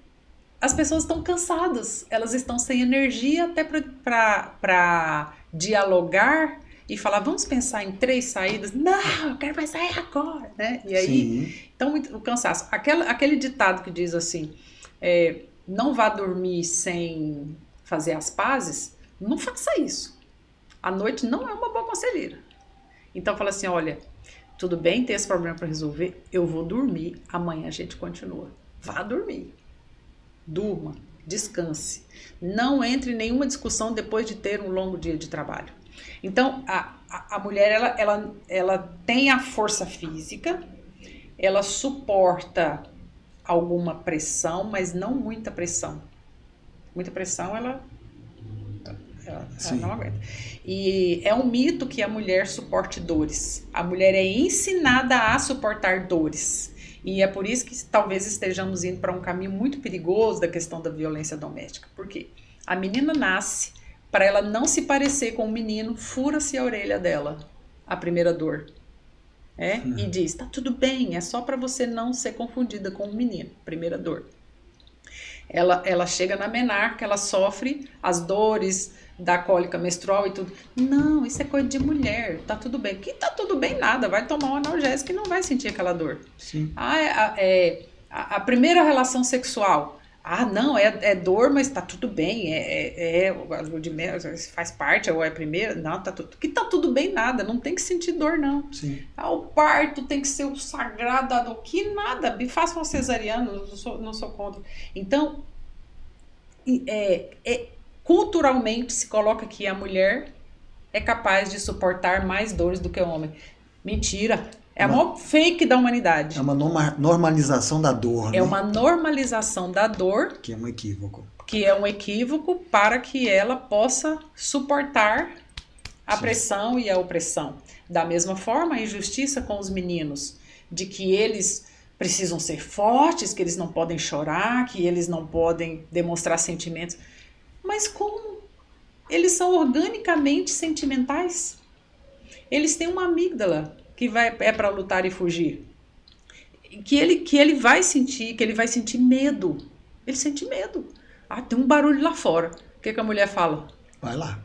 as pessoas estão cansadas, elas estão sem energia até para dialogar e falar, vamos pensar em 3 saídas. Não, eu quero sair agora, né? E aí, Sim. então, o cansaço. Aquele ditado que diz assim, não vá dormir sem fazer as pazes, não faça isso. A noite não é uma boa conselheira. Então, fala assim, olha, tudo bem ter esse problema para resolver, eu vou dormir, amanhã a gente continua. Vá dormir. Durma, descanse. Não entre em nenhuma discussão depois de ter um longo dia de trabalho. Então, a mulher, ela tem a força física, ela suporta alguma pressão, mas não muita pressão. Muita pressão, ela não aguenta. E é um mito que a mulher suporte dores. A mulher é ensinada a suportar dores. E é por isso que talvez estejamos indo para um caminho muito perigoso da questão da violência doméstica. Por quê? A menina nasce, para ela não se parecer com o menino, fura-se a orelha dela, a primeira dor. E diz, tá tudo bem, é só para você não ser confundida com o menino, primeira dor. Ela chega na menarca, ela sofre as dores da cólica menstrual e tudo. Não, isso é coisa de mulher, tá tudo bem. Que tá tudo bem nada, vai tomar um analgésico e não vai sentir aquela dor. Sim. A primeira relação sexual. Não, é dor, mas tá tudo bem, faz parte, ou é a primeira, não, tá tudo bem nada, não tem que sentir dor, não. Sim. O parto tem que ser o sagrado, que nada, me faça uma cesariana, não sou contra. Então, culturalmente se coloca que a mulher é capaz de suportar mais dores do que o homem. Mentira! É a maior fake da humanidade. É uma normalização da dor, né? É uma normalização da dor. Que é um equívoco. Que é um equívoco para que ela possa suportar a pressão e a opressão. Da mesma forma, a injustiça com os meninos, de que eles precisam ser fortes, que eles não podem chorar, que eles não podem demonstrar sentimentos. Mas como? Eles são organicamente sentimentais. Eles têm uma amígdala que é para lutar e fugir, que ele vai sentir medo. Ele sente medo. Tem um barulho lá fora. O que a mulher fala? Vai lá.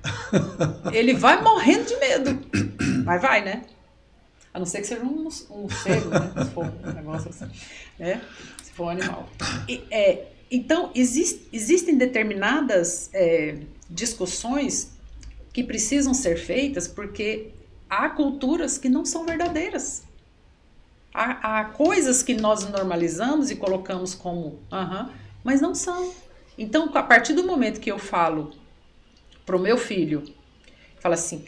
Ele vai morrendo de medo. Mas vai, né? A não ser que seja um morcego, né? Se for um negócio assim, né? Se for um animal. Então, existem determinadas discussões que precisam ser feitas porque há culturas que não são verdadeiras. Há coisas que nós normalizamos e colocamos como, mas não são. Então, a partir do momento que eu falo pro meu filho, falo assim,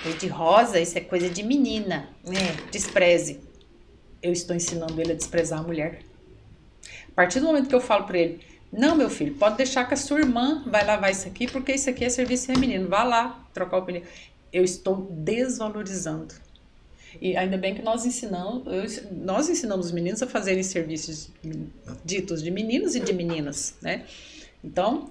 coisa de rosa, isso é coisa de menina, despreze. Eu estou ensinando ele a desprezar a mulher. A partir do momento que eu falo para ele, não, meu filho, pode deixar que a sua irmã vai lavar isso aqui, porque isso aqui é serviço feminino, vá lá trocar o pneu. Eu estou desvalorizando. E ainda bem que nós ensinamos os meninos a fazerem serviços ditos de meninos e de meninas, né? Então,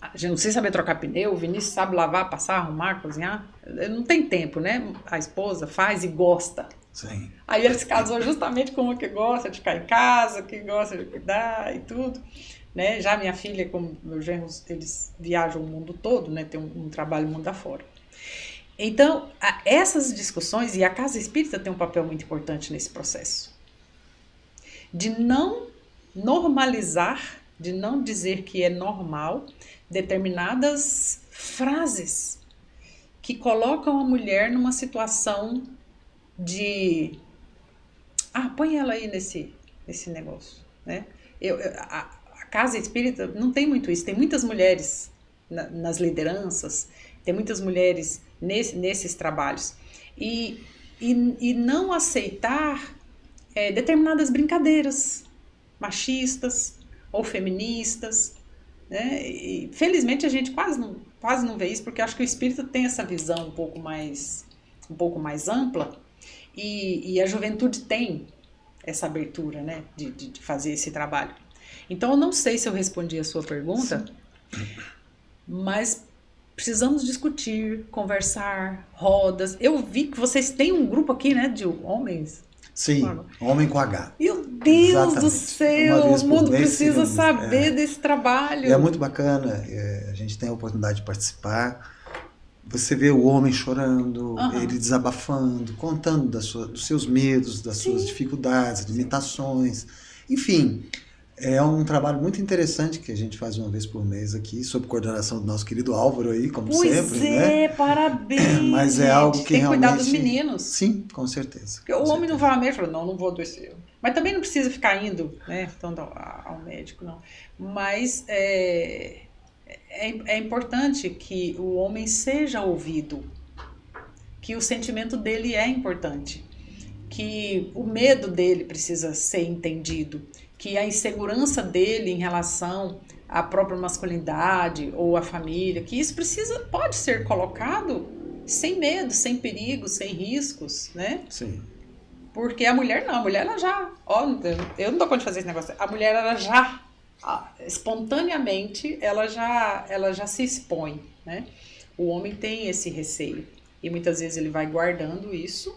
a gente não precisa saber trocar pneu, o Vinícius sabe lavar, passar, arrumar, cozinhar. Não tem tempo, né? A esposa faz e gosta. Sim. Aí ele se casou justamente com uma que gosta de ficar em casa, que gosta de cuidar e tudo, né? Já minha filha, como meus genros, eles viajam o mundo todo, né? Tem um trabalho mundo afora. Então, essas discussões, e a Casa Espírita tem um papel muito importante nesse processo, de não normalizar, de não dizer que é normal determinadas frases que colocam a mulher numa situação de põe ela aí nesse negócio, né? A Casa Espírita não tem muito isso, tem muitas mulheres nas lideranças, tem muitas mulheres nesses trabalhos e não aceitar determinadas brincadeiras machistas ou feministas, né? E felizmente a gente quase não vê isso, porque acho que o espírita tem essa visão um pouco mais ampla. E a juventude tem essa abertura, né, de fazer esse trabalho. Então, eu não sei se eu respondi a sua pergunta, mas precisamos discutir, conversar, rodas. Eu vi que vocês têm um grupo aqui, né, de homens. Sim, Homem com H. Meu Deus Exatamente. do céu, o mundo precisa saber desse trabalho. E é muito bacana, a gente tem a oportunidade de participar. Você vê o homem chorando, ele desabafando, contando dos seus medos, das suas dificuldades, limitações. Enfim, é um trabalho muito interessante que a gente faz uma vez por mês aqui, sob coordenação do nosso querido Álvaro aí, como sempre. Né? Parabéns. Mas é algo que tem realmente... Tem que cuidar dos meninos. Sim, com certeza. Porque o homem não vai ao médico e fala, não vou adoecer. Mas também não precisa ficar indo, né, tanto ao médico, não. Mas é importante que o homem seja ouvido, que o sentimento dele é importante, que o medo dele precisa ser entendido, que a insegurança dele em relação à própria masculinidade ou à família, que isso pode ser colocado sem medo, sem perigo, sem riscos, né? Sim. Porque a mulher ela já, eu não dou conta de fazer esse negócio, a mulher ela já espontaneamente ela já se expõe, né? O homem tem esse receio e muitas vezes ele vai guardando isso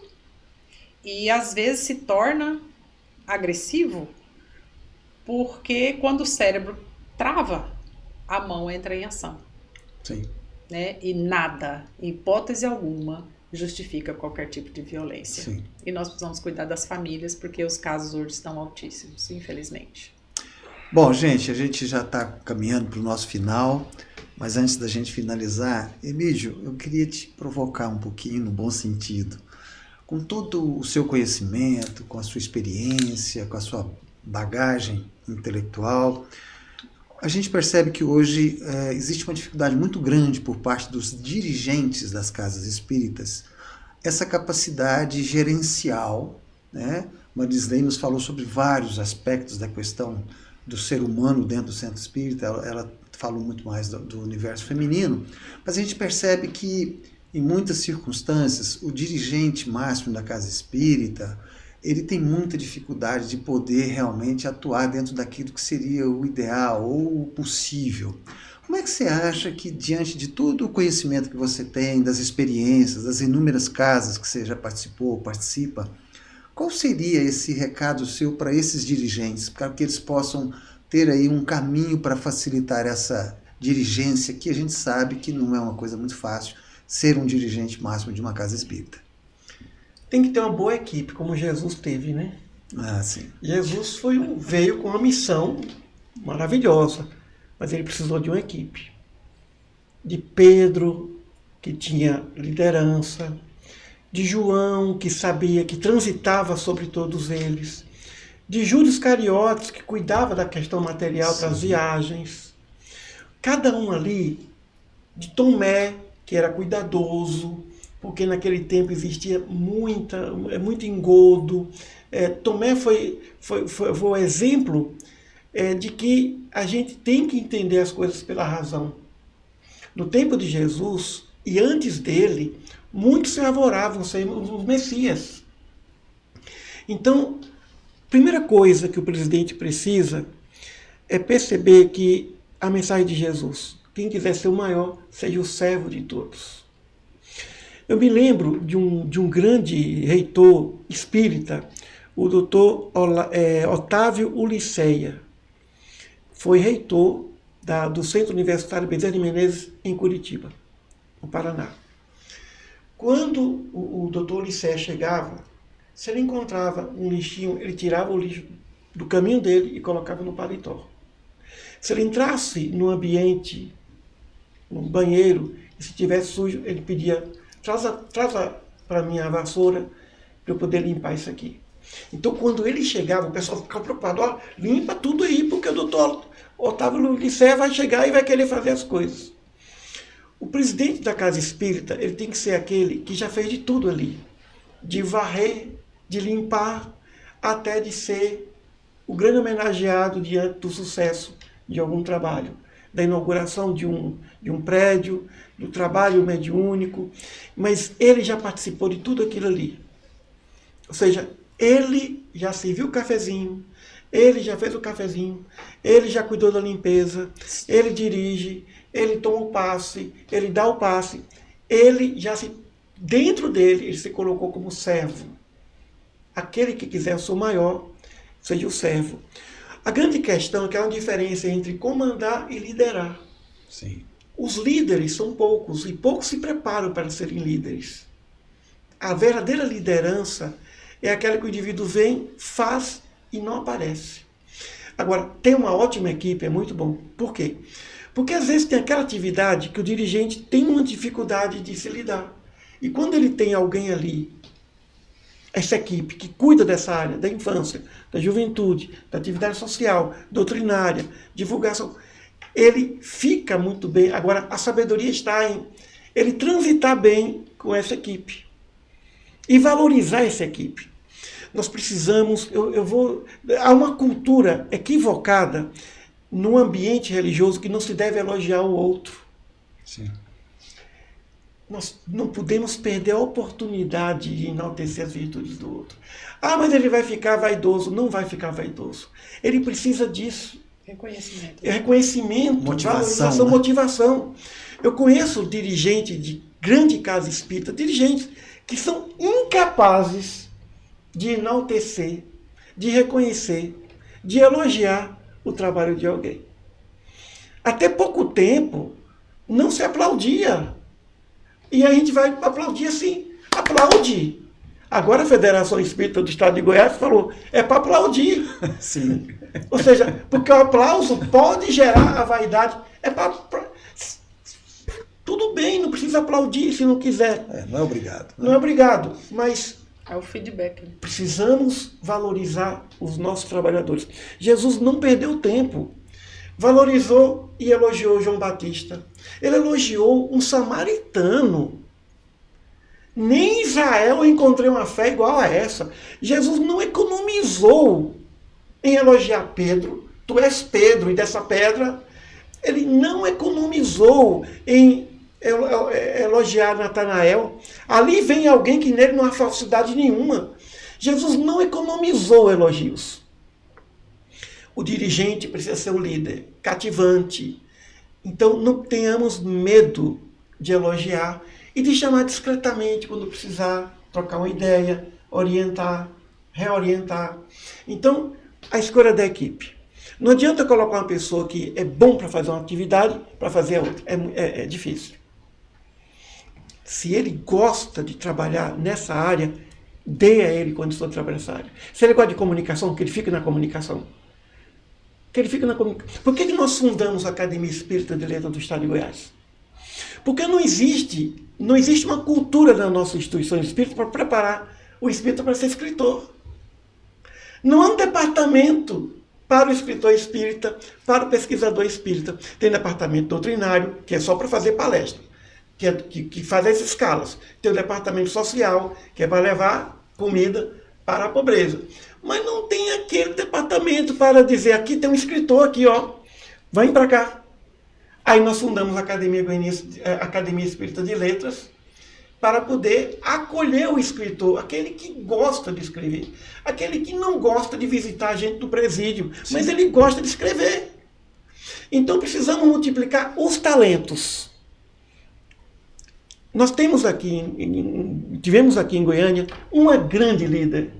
e às vezes se torna agressivo porque quando o cérebro trava, a mão entra em ação. Sim. Né? E nada, hipótese alguma, justifica qualquer tipo de violência. Sim. E nós precisamos cuidar das famílias porque os casos hoje estão altíssimos, infelizmente. Bom, gente, a gente já está caminhando para o nosso final, mas antes da gente finalizar, Emílio, eu queria te provocar um pouquinho, no bom sentido. Com todo o seu conhecimento, com a sua experiência, com a sua bagagem intelectual, a gente percebe que hoje existe uma dificuldade muito grande por parte dos dirigentes das casas espíritas, essa capacidade gerencial, né? Marisley nos falou sobre vários aspectos da questão do ser humano dentro do centro espírita, ela falou muito mais do universo feminino, mas a gente percebe que, em muitas circunstâncias, o dirigente máximo da casa espírita, ele tem muita dificuldade de poder realmente atuar dentro daquilo que seria o ideal ou o possível. Como é que você acha que, diante de todo o conhecimento que você tem, das experiências, das inúmeras casas que você já participou, participa, qual seria esse recado seu para esses dirigentes, para que eles possam ter aí um caminho para facilitar essa dirigência, que a gente sabe que não é uma coisa muito fácil, ser um dirigente máximo de uma casa espírita? Tem que ter uma boa equipe, como Jesus teve, né? Ah, sim. Jesus veio com uma missão maravilhosa, mas ele precisou de uma equipe. De Pedro, que tinha liderança, de João, que sabia, que transitava sobre todos eles, de Judas Iscariotes, que cuidava da questão material das viagens. Cada um ali, de Tomé, que era cuidadoso, porque naquele tempo existia muito engodo. Tomé foi o exemplo de que a gente tem que entender as coisas pela razão. No tempo de Jesus, e antes dele, muitos se arvoravam ser os Messias. Então, a primeira coisa que o presidente precisa é perceber que a mensagem de Jesus, quem quiser ser o maior, seja o servo de todos. Eu me lembro de um grande reitor espírita, o doutor Otávio Ulisseia. Foi reitor do Centro Universitário Bezerra de Menezes, em Curitiba, no Paraná. Quando o doutor Ulisseia chegava, se ele encontrava um lixinho, ele tirava o lixo do caminho dele e colocava no paletó. Se ele entrasse no ambiente, no banheiro, e se tivesse sujo, ele pedia: traz para mim a vassoura para eu poder limpar isso aqui. Então, quando ele chegava, o pessoal ficava preocupado: ó, limpa tudo aí, porque o doutor Otávio Ulisseia vai chegar e vai querer fazer as coisas. O presidente da Casa Espírita, ele tem que ser aquele que já fez de tudo ali. De varrer, de limpar, até de ser o grande homenageado diante do sucesso de algum trabalho. Da inauguração de um prédio, do trabalho mediúnico. Mas ele já participou de tudo aquilo ali. Ou seja, ele já serviu o cafezinho, ele já fez o cafezinho, ele já cuidou da limpeza, ele dirige, ele toma o passe, ele dá o passe. Ele já dentro dele, ele se colocou como servo. Aquele que quiser ser o maior, seja o servo. A grande questão é que há uma diferença entre comandar e liderar. Sim. Os líderes são poucos e poucos se preparam para serem líderes. A verdadeira liderança é aquela que o indivíduo vem, faz e não aparece. Agora, ter uma ótima equipe é muito bom. Por quê? Porque às vezes tem aquela atividade que o dirigente tem uma dificuldade de se lidar. E quando ele tem alguém ali, essa equipe que cuida dessa área, da infância, da juventude, da atividade social, doutrinária, divulgação, ele fica muito bem. Agora, a sabedoria está em ele transitar bem com essa equipe e valorizar essa equipe. Nós precisamos, há uma cultura equivocada no ambiente religioso que não se deve elogiar o outro. Sim. Nós não podemos perder a oportunidade de enaltecer as virtudes do outro. Ah, mas ele vai ficar vaidoso. Não vai ficar vaidoso. Ele precisa disso. Reconhecimento. Reconhecimento, motivação, valorização, né? Motivação. Eu conheço dirigentes de grande casa espírita, dirigentes que são incapazes de enaltecer, de reconhecer, de elogiar o trabalho de alguém. Até pouco tempo, não se aplaudia. E a gente vai aplaudir assim. Aplaude. Agora a Federação Espírita do Estado de Goiás falou, é para aplaudir. Sim. Ou seja, porque o aplauso pode gerar a vaidade. Tudo bem, não precisa aplaudir se não quiser. Não é obrigado. Né? Não é obrigado, mas É o feedback. Né? precisamos valorizar os nossos trabalhadores. Jesus não perdeu tempo. Valorizou e elogiou João Batista. Ele elogiou um samaritano. Nem em Israel eu encontrei uma fé igual a essa. Jesus não economizou em elogiar Pedro. Tu és Pedro, e dessa pedra. Ele não economizou em elogiar Natanael. Ali vem alguém que nele não há falsidade nenhuma. Jesus não economizou elogios. O dirigente precisa ser o líder, cativante. Então não tenhamos medo de elogiar e de chamar discretamente quando precisar, trocar uma ideia, orientar, reorientar. Então, a escolha da equipe. Não adianta colocar uma pessoa que é bom para fazer uma atividade para fazer a outra. É difícil. Se ele gosta de trabalhar nessa área, dê a ele condição de trabalhar nessa área. Se ele gosta de comunicação, que ele fique na comunicação. Que ele fica na comunicação. Por que nós fundamos a Academia Espírita de Letras do Estado de Goiás? Porque não existe uma cultura na nossa instituição espírita para preparar o espírita para ser escritor. Não há um departamento para o escritor espírita, para o pesquisador espírita. Tem departamento doutrinário, que é só para fazer palestra, que faz as escalas. Tem o departamento social, que é para levar comida para a pobreza. Mas não tem aquele departamento para dizer, aqui tem um escritor, aqui, ó, vem para cá. Aí nós fundamos a Academia Espírita de Letras para poder acolher o escritor, aquele que gosta de escrever, aquele que não gosta de visitar a gente do presídio, mas ele gosta de escrever. Então precisamos multiplicar os talentos. Nós tivemos aqui em Goiânia uma grande líder,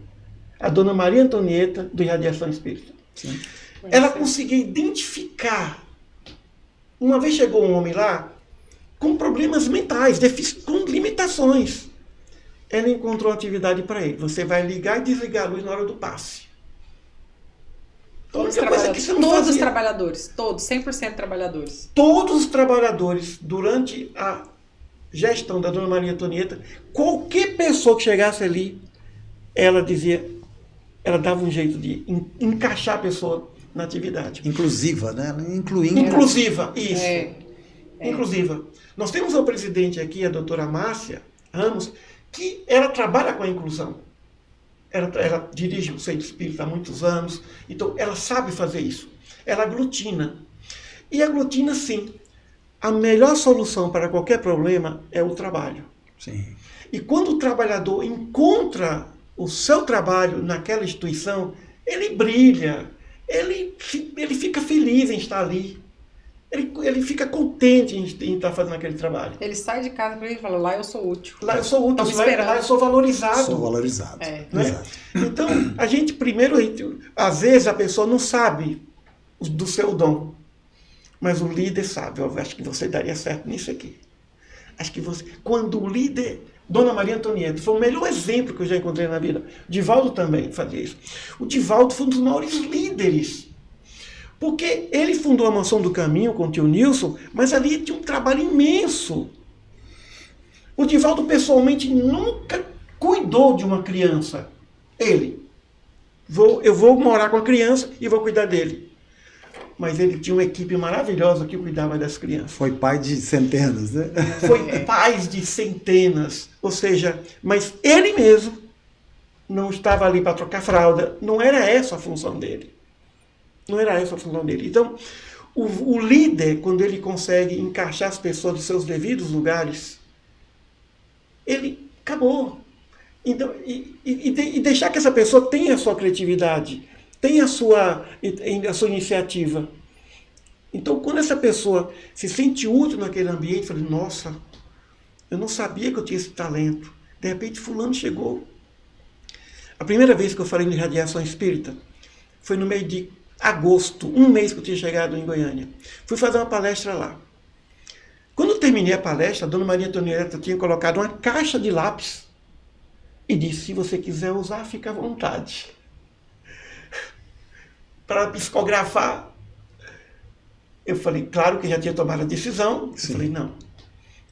a dona Maria Antonieta, do Irradiação Espírita. Sim. Ela conseguiu identificar. Uma vez chegou um homem lá com problemas mentais, com limitações. Ela encontrou uma atividade para ele. Você vai ligar e desligar a luz na hora do passe. Todos os trabalhadores, todos, 100% trabalhadores. Todos os trabalhadores, durante a gestão da dona Maria Antonieta, qualquer pessoa que chegasse ali, ela dava um jeito de encaixar a pessoa na atividade. Inclusiva, né? Inclusiva, isso. Inclusiva. Nós temos uma presidente aqui, a doutora Márcia Ramos, que ela trabalha com a inclusão. Ela dirige o Centro Espírita há muitos anos, então ela sabe fazer isso. Ela aglutina. E aglutina, sim. A melhor solução para qualquer problema é o trabalho. Sim. E quando o trabalhador encontra o seu trabalho naquela instituição, ele brilha, ele fica feliz em estar ali. Ele fica contente em estar fazendo aquele trabalho. Ele sai de casa para ele e fala, lá eu sou útil. Lá eu sou útil, lá eu sou valorizado. Sou valorizado. Né? Então, a gente primeiro, às vezes a pessoa não sabe do seu dom, mas o líder sabe. Eu acho que você daria certo nisso aqui. Acho que você... Quando o líder... Dona Maria Antonieta foi o melhor exemplo que eu já encontrei na vida. O Divaldo também fazia isso. O Divaldo foi um dos maiores líderes. Porque ele fundou a Mansão do Caminho com o tio Nilson, mas ali tinha um trabalho imenso. O Divaldo pessoalmente nunca cuidou de uma criança. Eu vou morar com a criança e vou cuidar dele. Mas ele tinha uma equipe maravilhosa que cuidava das crianças. Foi pai de centenas, né? Foi pai de centenas. Ou seja, mas ele mesmo não estava ali para trocar fralda. Não era essa a função dele. Não era essa a função dele. Então, o líder, quando ele consegue encaixar as pessoas nos seus devidos lugares, ele acabou. Então, e deixar que essa pessoa tenha a sua criatividade, tenha a sua iniciativa. Então, quando essa pessoa se sente útil naquele ambiente, fala, nossa, eu não sabia que eu tinha esse talento. De repente, fulano chegou. A primeira vez que eu falei de radiação espírita foi no mês de agosto, um mês que eu tinha chegado em Goiânia. Fui fazer uma palestra lá. Quando eu terminei a palestra, a dona Maria Antonieta tinha colocado uma caixa de lápis e disse, se você quiser usar, fica à vontade. Para psicografar. Eu falei, claro que já tinha tomado a decisão. Sim. Eu falei, não.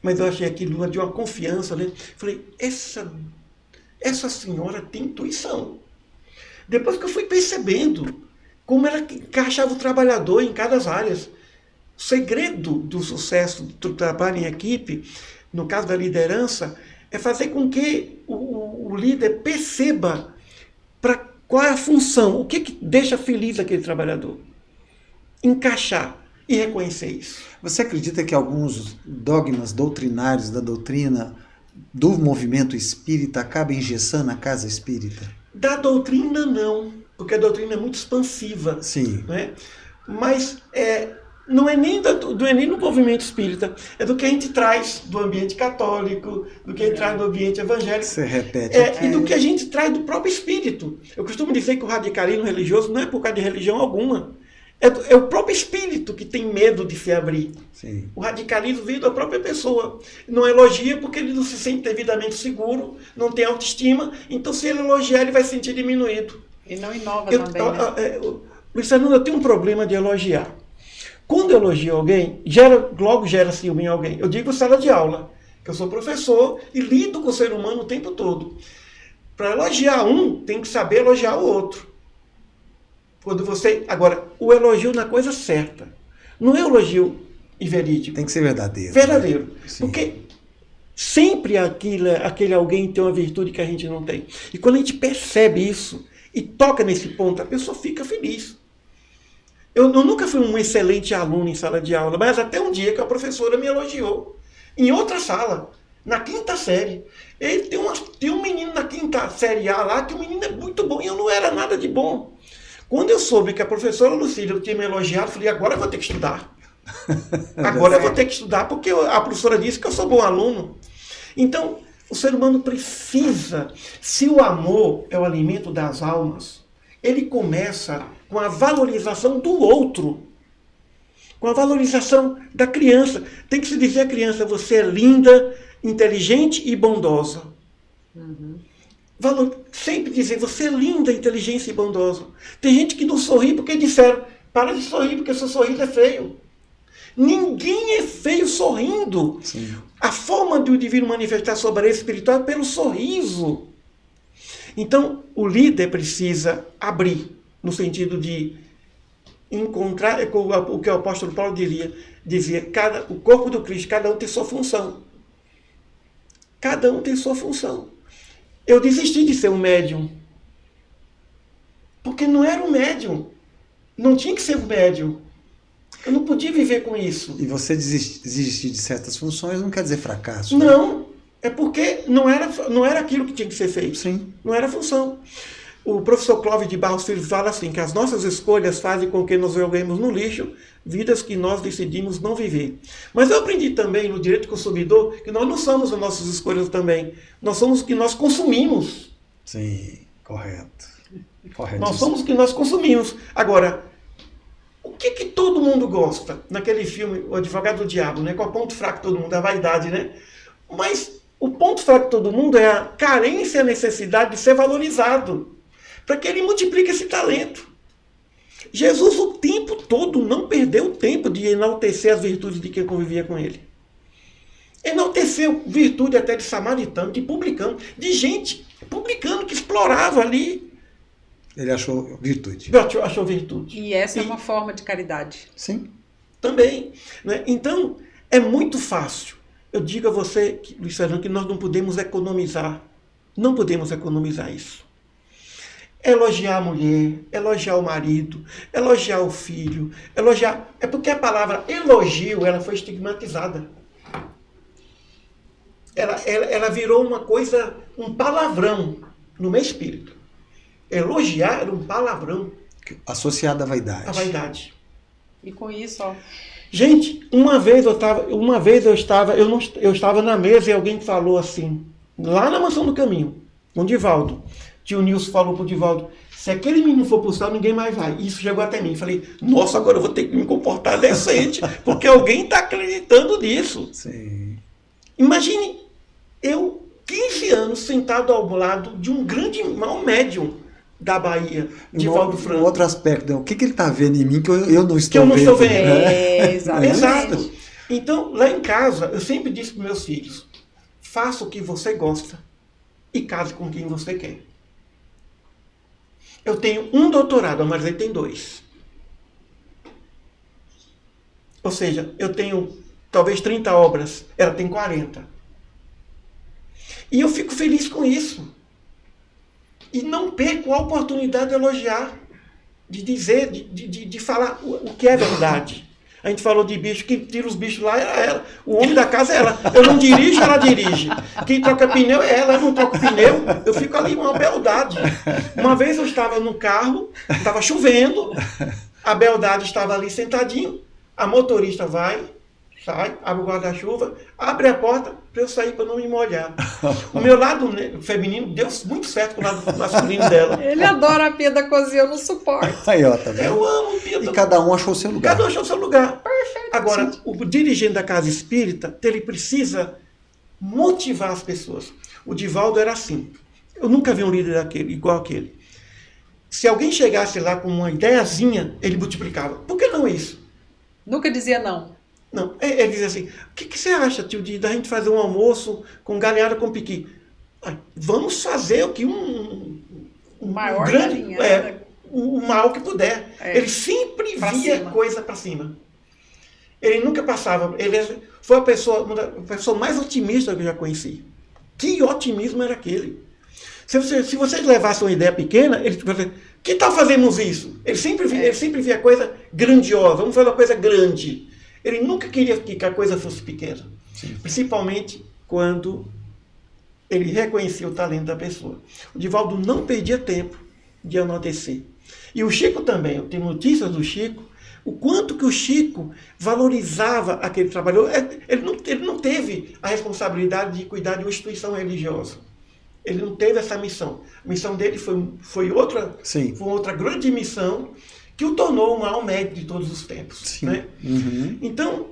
Mas eu achei aquilo de uma confiança. Né? Falei, essa senhora tem intuição. Depois que eu fui percebendo como ela encaixava o trabalhador em cada áreas. O segredo do sucesso do trabalho em equipe, no caso da liderança, é fazer com que o líder perceba qual é a função, o que deixa feliz aquele trabalhador. Encaixar e reconhecer isso. Você acredita que alguns dogmas doutrinários da doutrina do movimento espírita acabam engessando a casa espírita? Da doutrina, não. Porque a doutrina é muito expansiva. Sim. Né? Mas não é nem no movimento espírita, é do que a gente traz do ambiente católico, do que a gente traz do ambiente evangélico. Você repete. E do que a gente traz do próprio espírito. Eu costumo dizer que o radicalismo religioso não é por causa de religião alguma. É o próprio espírito que tem medo de se abrir. Sim. O radicalismo veio da própria pessoa. Não elogia porque ele não se sente devidamente seguro, não tem autoestima, então se ele elogiar, ele vai se sentir diminuído. E não inova também, né? Luiz Fernando, eu tenho um problema de elogiar. Quando eu elogio alguém, logo gera ciúme em alguém. Eu digo sala de aula, que eu sou professor e lido com o ser humano o tempo todo. Para elogiar um, tem que saber elogiar o outro. Agora, o elogio na coisa certa. Não é elogio inverídico. Tem que ser verdadeiro. Verdadeiro. Né? Porque sempre aquele alguém tem uma virtude que a gente não tem. E quando a gente percebe isso e toca nesse ponto, a pessoa fica feliz. Eu nunca fui um excelente aluno em sala de aula, mas até um dia que a professora me elogiou. Em outra sala, na 5ª série. Ele tem um menino na 5ª série A lá, que o menino é muito bom e eu não era nada de bom. Quando eu soube que a professora Lucília tinha me elogiado, eu falei, agora eu vou ter que estudar. Agora eu vou ter que estudar, porque a professora disse que eu sou bom aluno. Então, o ser humano precisa, se o amor é o alimento das almas, ele começa com a valorização do outro, com a valorização da criança. Tem que se dizer à criança, você é linda, inteligente e bondosa. Sempre dizer, você é linda, inteligente e bondosa. Tem gente que não sorri porque disseram, para de sorrir porque seu sorriso é feio. Ninguém é feio sorrindo. Sim. A forma do divino manifestar sua beleza espiritual é pelo sorriso. Então, o líder precisa abrir, no sentido de encontrar, o que o apóstolo Paulo dizia, o corpo do Cristo, cada um tem sua função. Cada um tem sua função. Eu desisti de ser um médium. Porque não era um médium. Não tinha que ser um médium. Eu não podia viver com isso. E você desistir de certas funções não quer dizer fracasso? Né? Não. É porque não era aquilo que tinha que ser feito. Sim. Não era a função. O professor Clóvis de Barros Filho fala assim, que as nossas escolhas fazem com que nós joguemos no lixo vidas que nós decidimos não viver. Mas eu aprendi também no direito consumidor que nós não somos as nossas escolhas também. Nós somos o que nós consumimos. Sim, correto. Nós somos o que nós consumimos. Agora, o que todo mundo gosta naquele filme O Advogado do Diabo, né? Qual é o ponto fraco de todo mundo? A vaidade, né? Mas o ponto fraco de todo mundo é a carência e a necessidade de ser valorizado, para que ele multiplique esse talento. Jesus o tempo todo não perdeu o tempo de enaltecer as virtudes de quem convivia com ele. Enalteceu virtude até de samaritano, de publicano, de gente publicano que explorava ali. Ele achou virtude. Achou virtude. E essa é uma forma de caridade. Sim. Também. Né? Então, é muito fácil. Eu digo a você, Luiz Fernando, que nós não podemos economizar. Não podemos economizar isso. Elogiar a mulher, elogiar o marido, elogiar o filho, elogiar... É porque a palavra elogio, ela foi estigmatizada. Ela virou uma coisa, um palavrão no meu espírito. Elogiar era um palavrão. Associado à vaidade. À vaidade. E com isso, ó... Gente, uma vez eu estava na mesa e alguém falou assim, lá na Mansão do Caminho, com o Divaldo. Tio Nilson falou pro Divaldo, se aquele menino for pro céu, ninguém mais vai. Isso chegou até mim. Falei, nossa, agora eu vou ter que me comportar decente, porque alguém está acreditando nisso. Sim. Imagine eu, 15 anos, sentado ao lado de um grande mau médium da Bahia, Divaldo Franco. Um outro aspecto, o que ele está vendo em mim que eu não estou vendo? Estou vendo. Exatamente. Exato. Então, lá em casa, eu sempre disse para meus filhos, faça o que você gosta e case com quem você quer. Eu tenho um doutorado, a Marisete tem 2. Ou seja, eu tenho talvez 30 obras, ela tem 40. E eu fico feliz com isso. E não perco a oportunidade de elogiar, de dizer, de falar o que é verdade. A gente falou de bicho, quem tira os bichos lá era ela. O homem da casa é ela. Eu não dirijo, ela dirige. Quem troca pneu é ela, eu não troco pneu. Eu fico ali uma beldade. Uma vez eu estava no carro, estava chovendo, a beldade estava ali sentadinho, a motorista vai, sai, abre o guarda-chuva, abre a porta para eu sair para não me molhar. O meu lado feminino deu muito certo com o lado masculino dela. Ele adora a pia da cozinha, eu não suporto. Aí, ó, tá vendo? Eu amo pia da... E cada um achou o seu lugar. Cada um achou o seu lugar. Perfeito. Agora, o dirigente da casa espírita, ele precisa motivar as pessoas. O Divaldo era assim. Eu nunca vi um líder igual aquele. se alguém chegasse lá com uma ideiazinha, ele multiplicava. Por que não isso? Nunca dizia não. Não, ele dizia assim, o que você acha, tio, da gente fazer um almoço com galinhada com piqui? Vamos fazer o que um maior grande, galinhada. O maior que puder. É. Ele sempre Pra via cima. coisa para cima. Ele nunca passava. Ele foi uma da pessoa mais otimista que eu já conheci. Que otimismo era aquele? Se vocês levassem uma ideia pequena, ele dizia, que tal fazermos isso? Ele sempre via coisa grandiosa. Vamos fazer uma coisa grande. Ele nunca queria que a coisa fosse pequena. Sim. Principalmente quando ele reconhecia o talento da pessoa. O Divaldo não perdia tempo de enaltecer. E o Chico também. Eu tenho notícias do Chico. O quanto que o Chico valorizava aquele trabalho. Ele não teve a responsabilidade de cuidar de uma instituição religiosa. Ele não teve essa missão. A missão dele foi outra grande missão que o tornou o maior médico de todos os tempos. Né? Uhum. Então,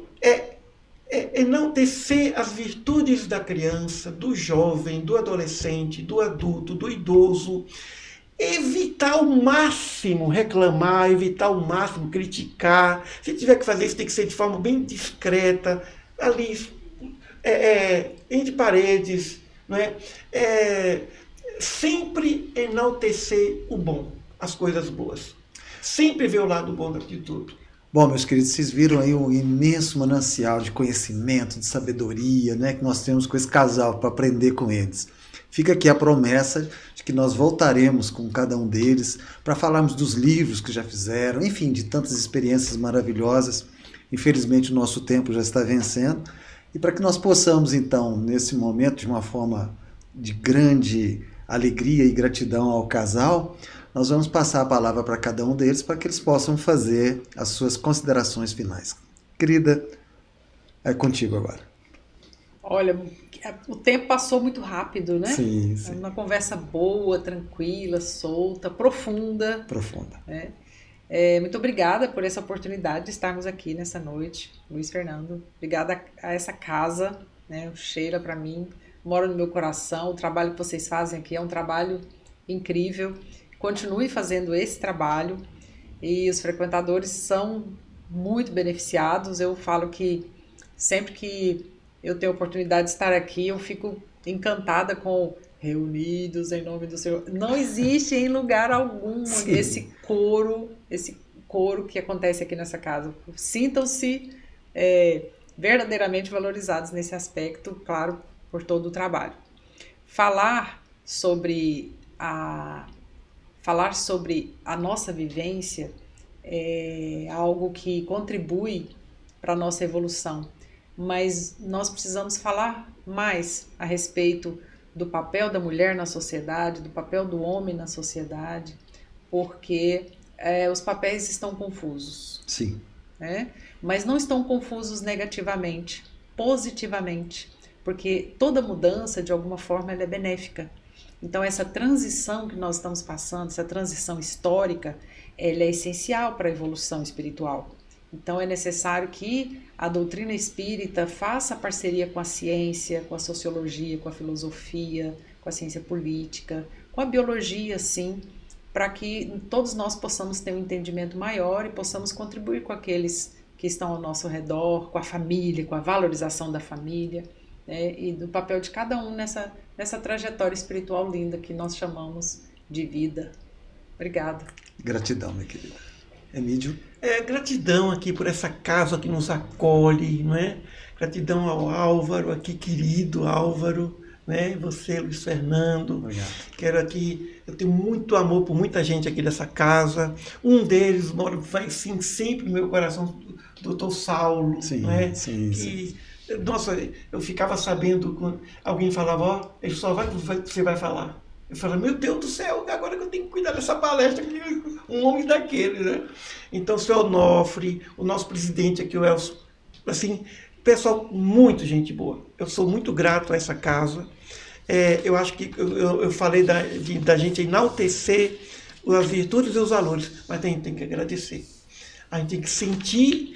enaltecer as virtudes da criança, do jovem, do adolescente, do adulto, do idoso, evitar ao máximo reclamar, evitar ao máximo criticar. Se tiver que fazer isso, tem que ser de forma bem discreta, ali, entre paredes, não é? Sempre enaltecer o bom, as coisas boas. Sempre ver o lado bom de tudo. Bom, meus queridos, vocês viram aí um imenso manancial de conhecimento, de sabedoria, né, que nós temos com esse casal para aprender com eles. Fica aqui a promessa de que nós voltaremos com cada um deles para falarmos dos livros que já fizeram, enfim, de tantas experiências maravilhosas. Infelizmente o nosso tempo já está vencendo. E para que nós possamos, então, nesse momento, de uma forma de grande alegria e gratidão ao casal, nós vamos passar a palavra para cada um deles para que eles possam fazer as suas considerações finais. Querida, é contigo agora. Olha, o tempo passou muito rápido, né? Sim, sim. Uma conversa boa, tranquila, solta, profunda. Profunda. Né? Muito obrigada por essa oportunidade de estarmos aqui nessa noite, Luiz Fernando. Obrigada a essa casa, né? O Sheila, para mim, mora no meu coração. O trabalho que vocês fazem aqui é um trabalho incrível. Continue fazendo esse trabalho e os frequentadores são muito beneficiados. Eu falo que sempre que eu tenho a oportunidade de estar aqui, eu fico encantada com reunidos em nome do Senhor. Não existe em lugar algum esse coro que acontece aqui nessa casa. Sintam-se verdadeiramente valorizados nesse aspecto, claro, por todo o trabalho. Falar sobre a nossa vivência é algo que contribui para a nossa evolução, mas nós precisamos falar mais a respeito do papel da mulher na sociedade, do papel do homem na sociedade, porque os papéis estão confusos. Sim. Né? Mas não estão confusos negativamente, positivamente, porque toda mudança, de alguma forma, ela é benéfica. Então, essa transição que nós estamos passando, essa transição histórica, ela é essencial para a evolução espiritual. Então, é necessário que a doutrina espírita faça parceria com a ciência, com a sociologia, com a filosofia, com a ciência política, com a biologia, sim, para que todos nós possamos ter um entendimento maior e possamos contribuir com aqueles que estão ao nosso redor, com a família, com a valorização da família, né, e do papel de cada um nessa trajetória espiritual linda que nós chamamos de vida. Obrigada. Gratidão, minha querida. Emílio? Gratidão aqui por essa casa que nos acolhe, não é? Gratidão ao Álvaro, aqui, querido Álvaro, né? Você, Luiz Fernando. Obrigado. Quero aqui, eu tenho muito amor por muita gente aqui dessa casa. Um deles vai sim, sempre no meu coração, o Dr. Saulo, sim, não é? Sim, sim. Nossa, eu ficava sabendo quando alguém falava, ele só você vai falar. Eu falei, meu Deus do céu, agora que eu tenho que cuidar dessa palestra, um homem daquele, né? Então, o senhor Onofre, o nosso presidente aqui, o Elcio, assim, pessoal, muito gente boa. Eu sou muito grato a essa casa. Eu acho que eu falei da gente enaltecer as virtudes e os valores, mas a gente tem que agradecer. A gente tem que sentir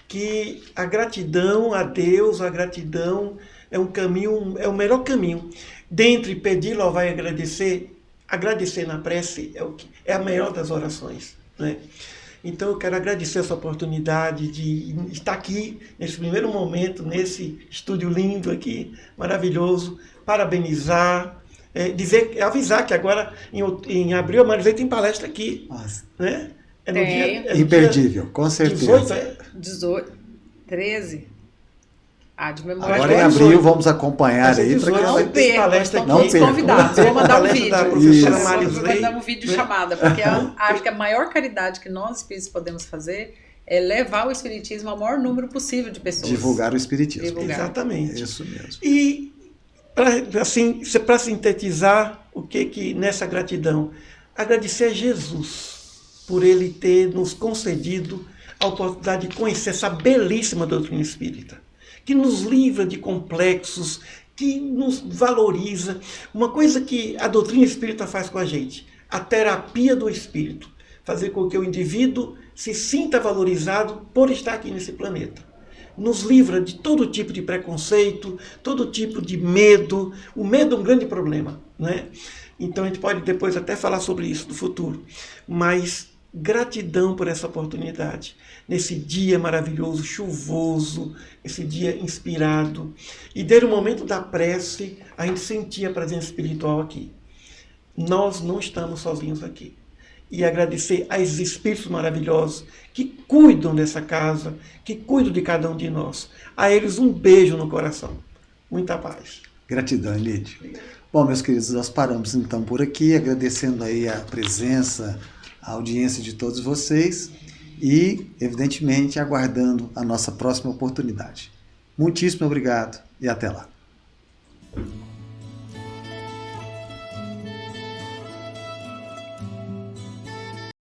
que a gratidão a Deus, a gratidão é um caminho, é o melhor caminho. Dentre pedir, louvar e agradecer, agradecer na prece é a melhor das orações, né? Então eu quero agradecer essa oportunidade de estar aqui nesse primeiro momento, nesse estúdio lindo aqui, maravilhoso, parabenizar, avisar que agora em abril a Marisei tem palestra aqui. Nossa. Né? No Tem. dia, Imperdível, com certeza. 18, 18, 13. De memória. Agora em Agora abril 18. vamos acompanhar aí. 18 Pra vai que... ter Perca, palestra estão aqui. todos Não perca. convidados. Eu vou mandar um Palestra da vídeo. professora Isso. Marisley, Vou mandar um vídeo né? chamada, porque acho que a maior caridade que nós espíritos podemos fazer é levar o espiritismo ao maior número possível de pessoas. Divulgar o espiritismo. Divulgar. Exatamente. Isso mesmo. E para sintetizar o que nessa gratidão, agradecer a Jesus por ele ter nos concedido a oportunidade de conhecer essa belíssima doutrina espírita, que nos livra de complexos, que nos valoriza. Uma coisa que a doutrina espírita faz com a gente, a terapia do espírito, fazer com que o indivíduo se sinta valorizado por estar aqui nesse planeta. Nos livra de todo tipo de preconceito, todo tipo de medo. O medo é um grande problema, né? Então a gente pode depois até falar sobre isso no futuro. Mas gratidão por essa oportunidade, nesse dia maravilhoso, chuvoso, esse dia inspirado. E desde o momento da prece, a gente sentia a presença espiritual aqui. Nós não estamos sozinhos aqui. E agradecer aos espíritos maravilhosos que cuidam dessa casa, que cuidam de cada um de nós. A eles um beijo no coração. Muita paz. Gratidão, Elide. Bom, meus queridos, nós paramos então por aqui, agradecendo aí a presença, a audiência de todos vocês e, evidentemente, aguardando a nossa próxima oportunidade. Muitíssimo obrigado e até lá.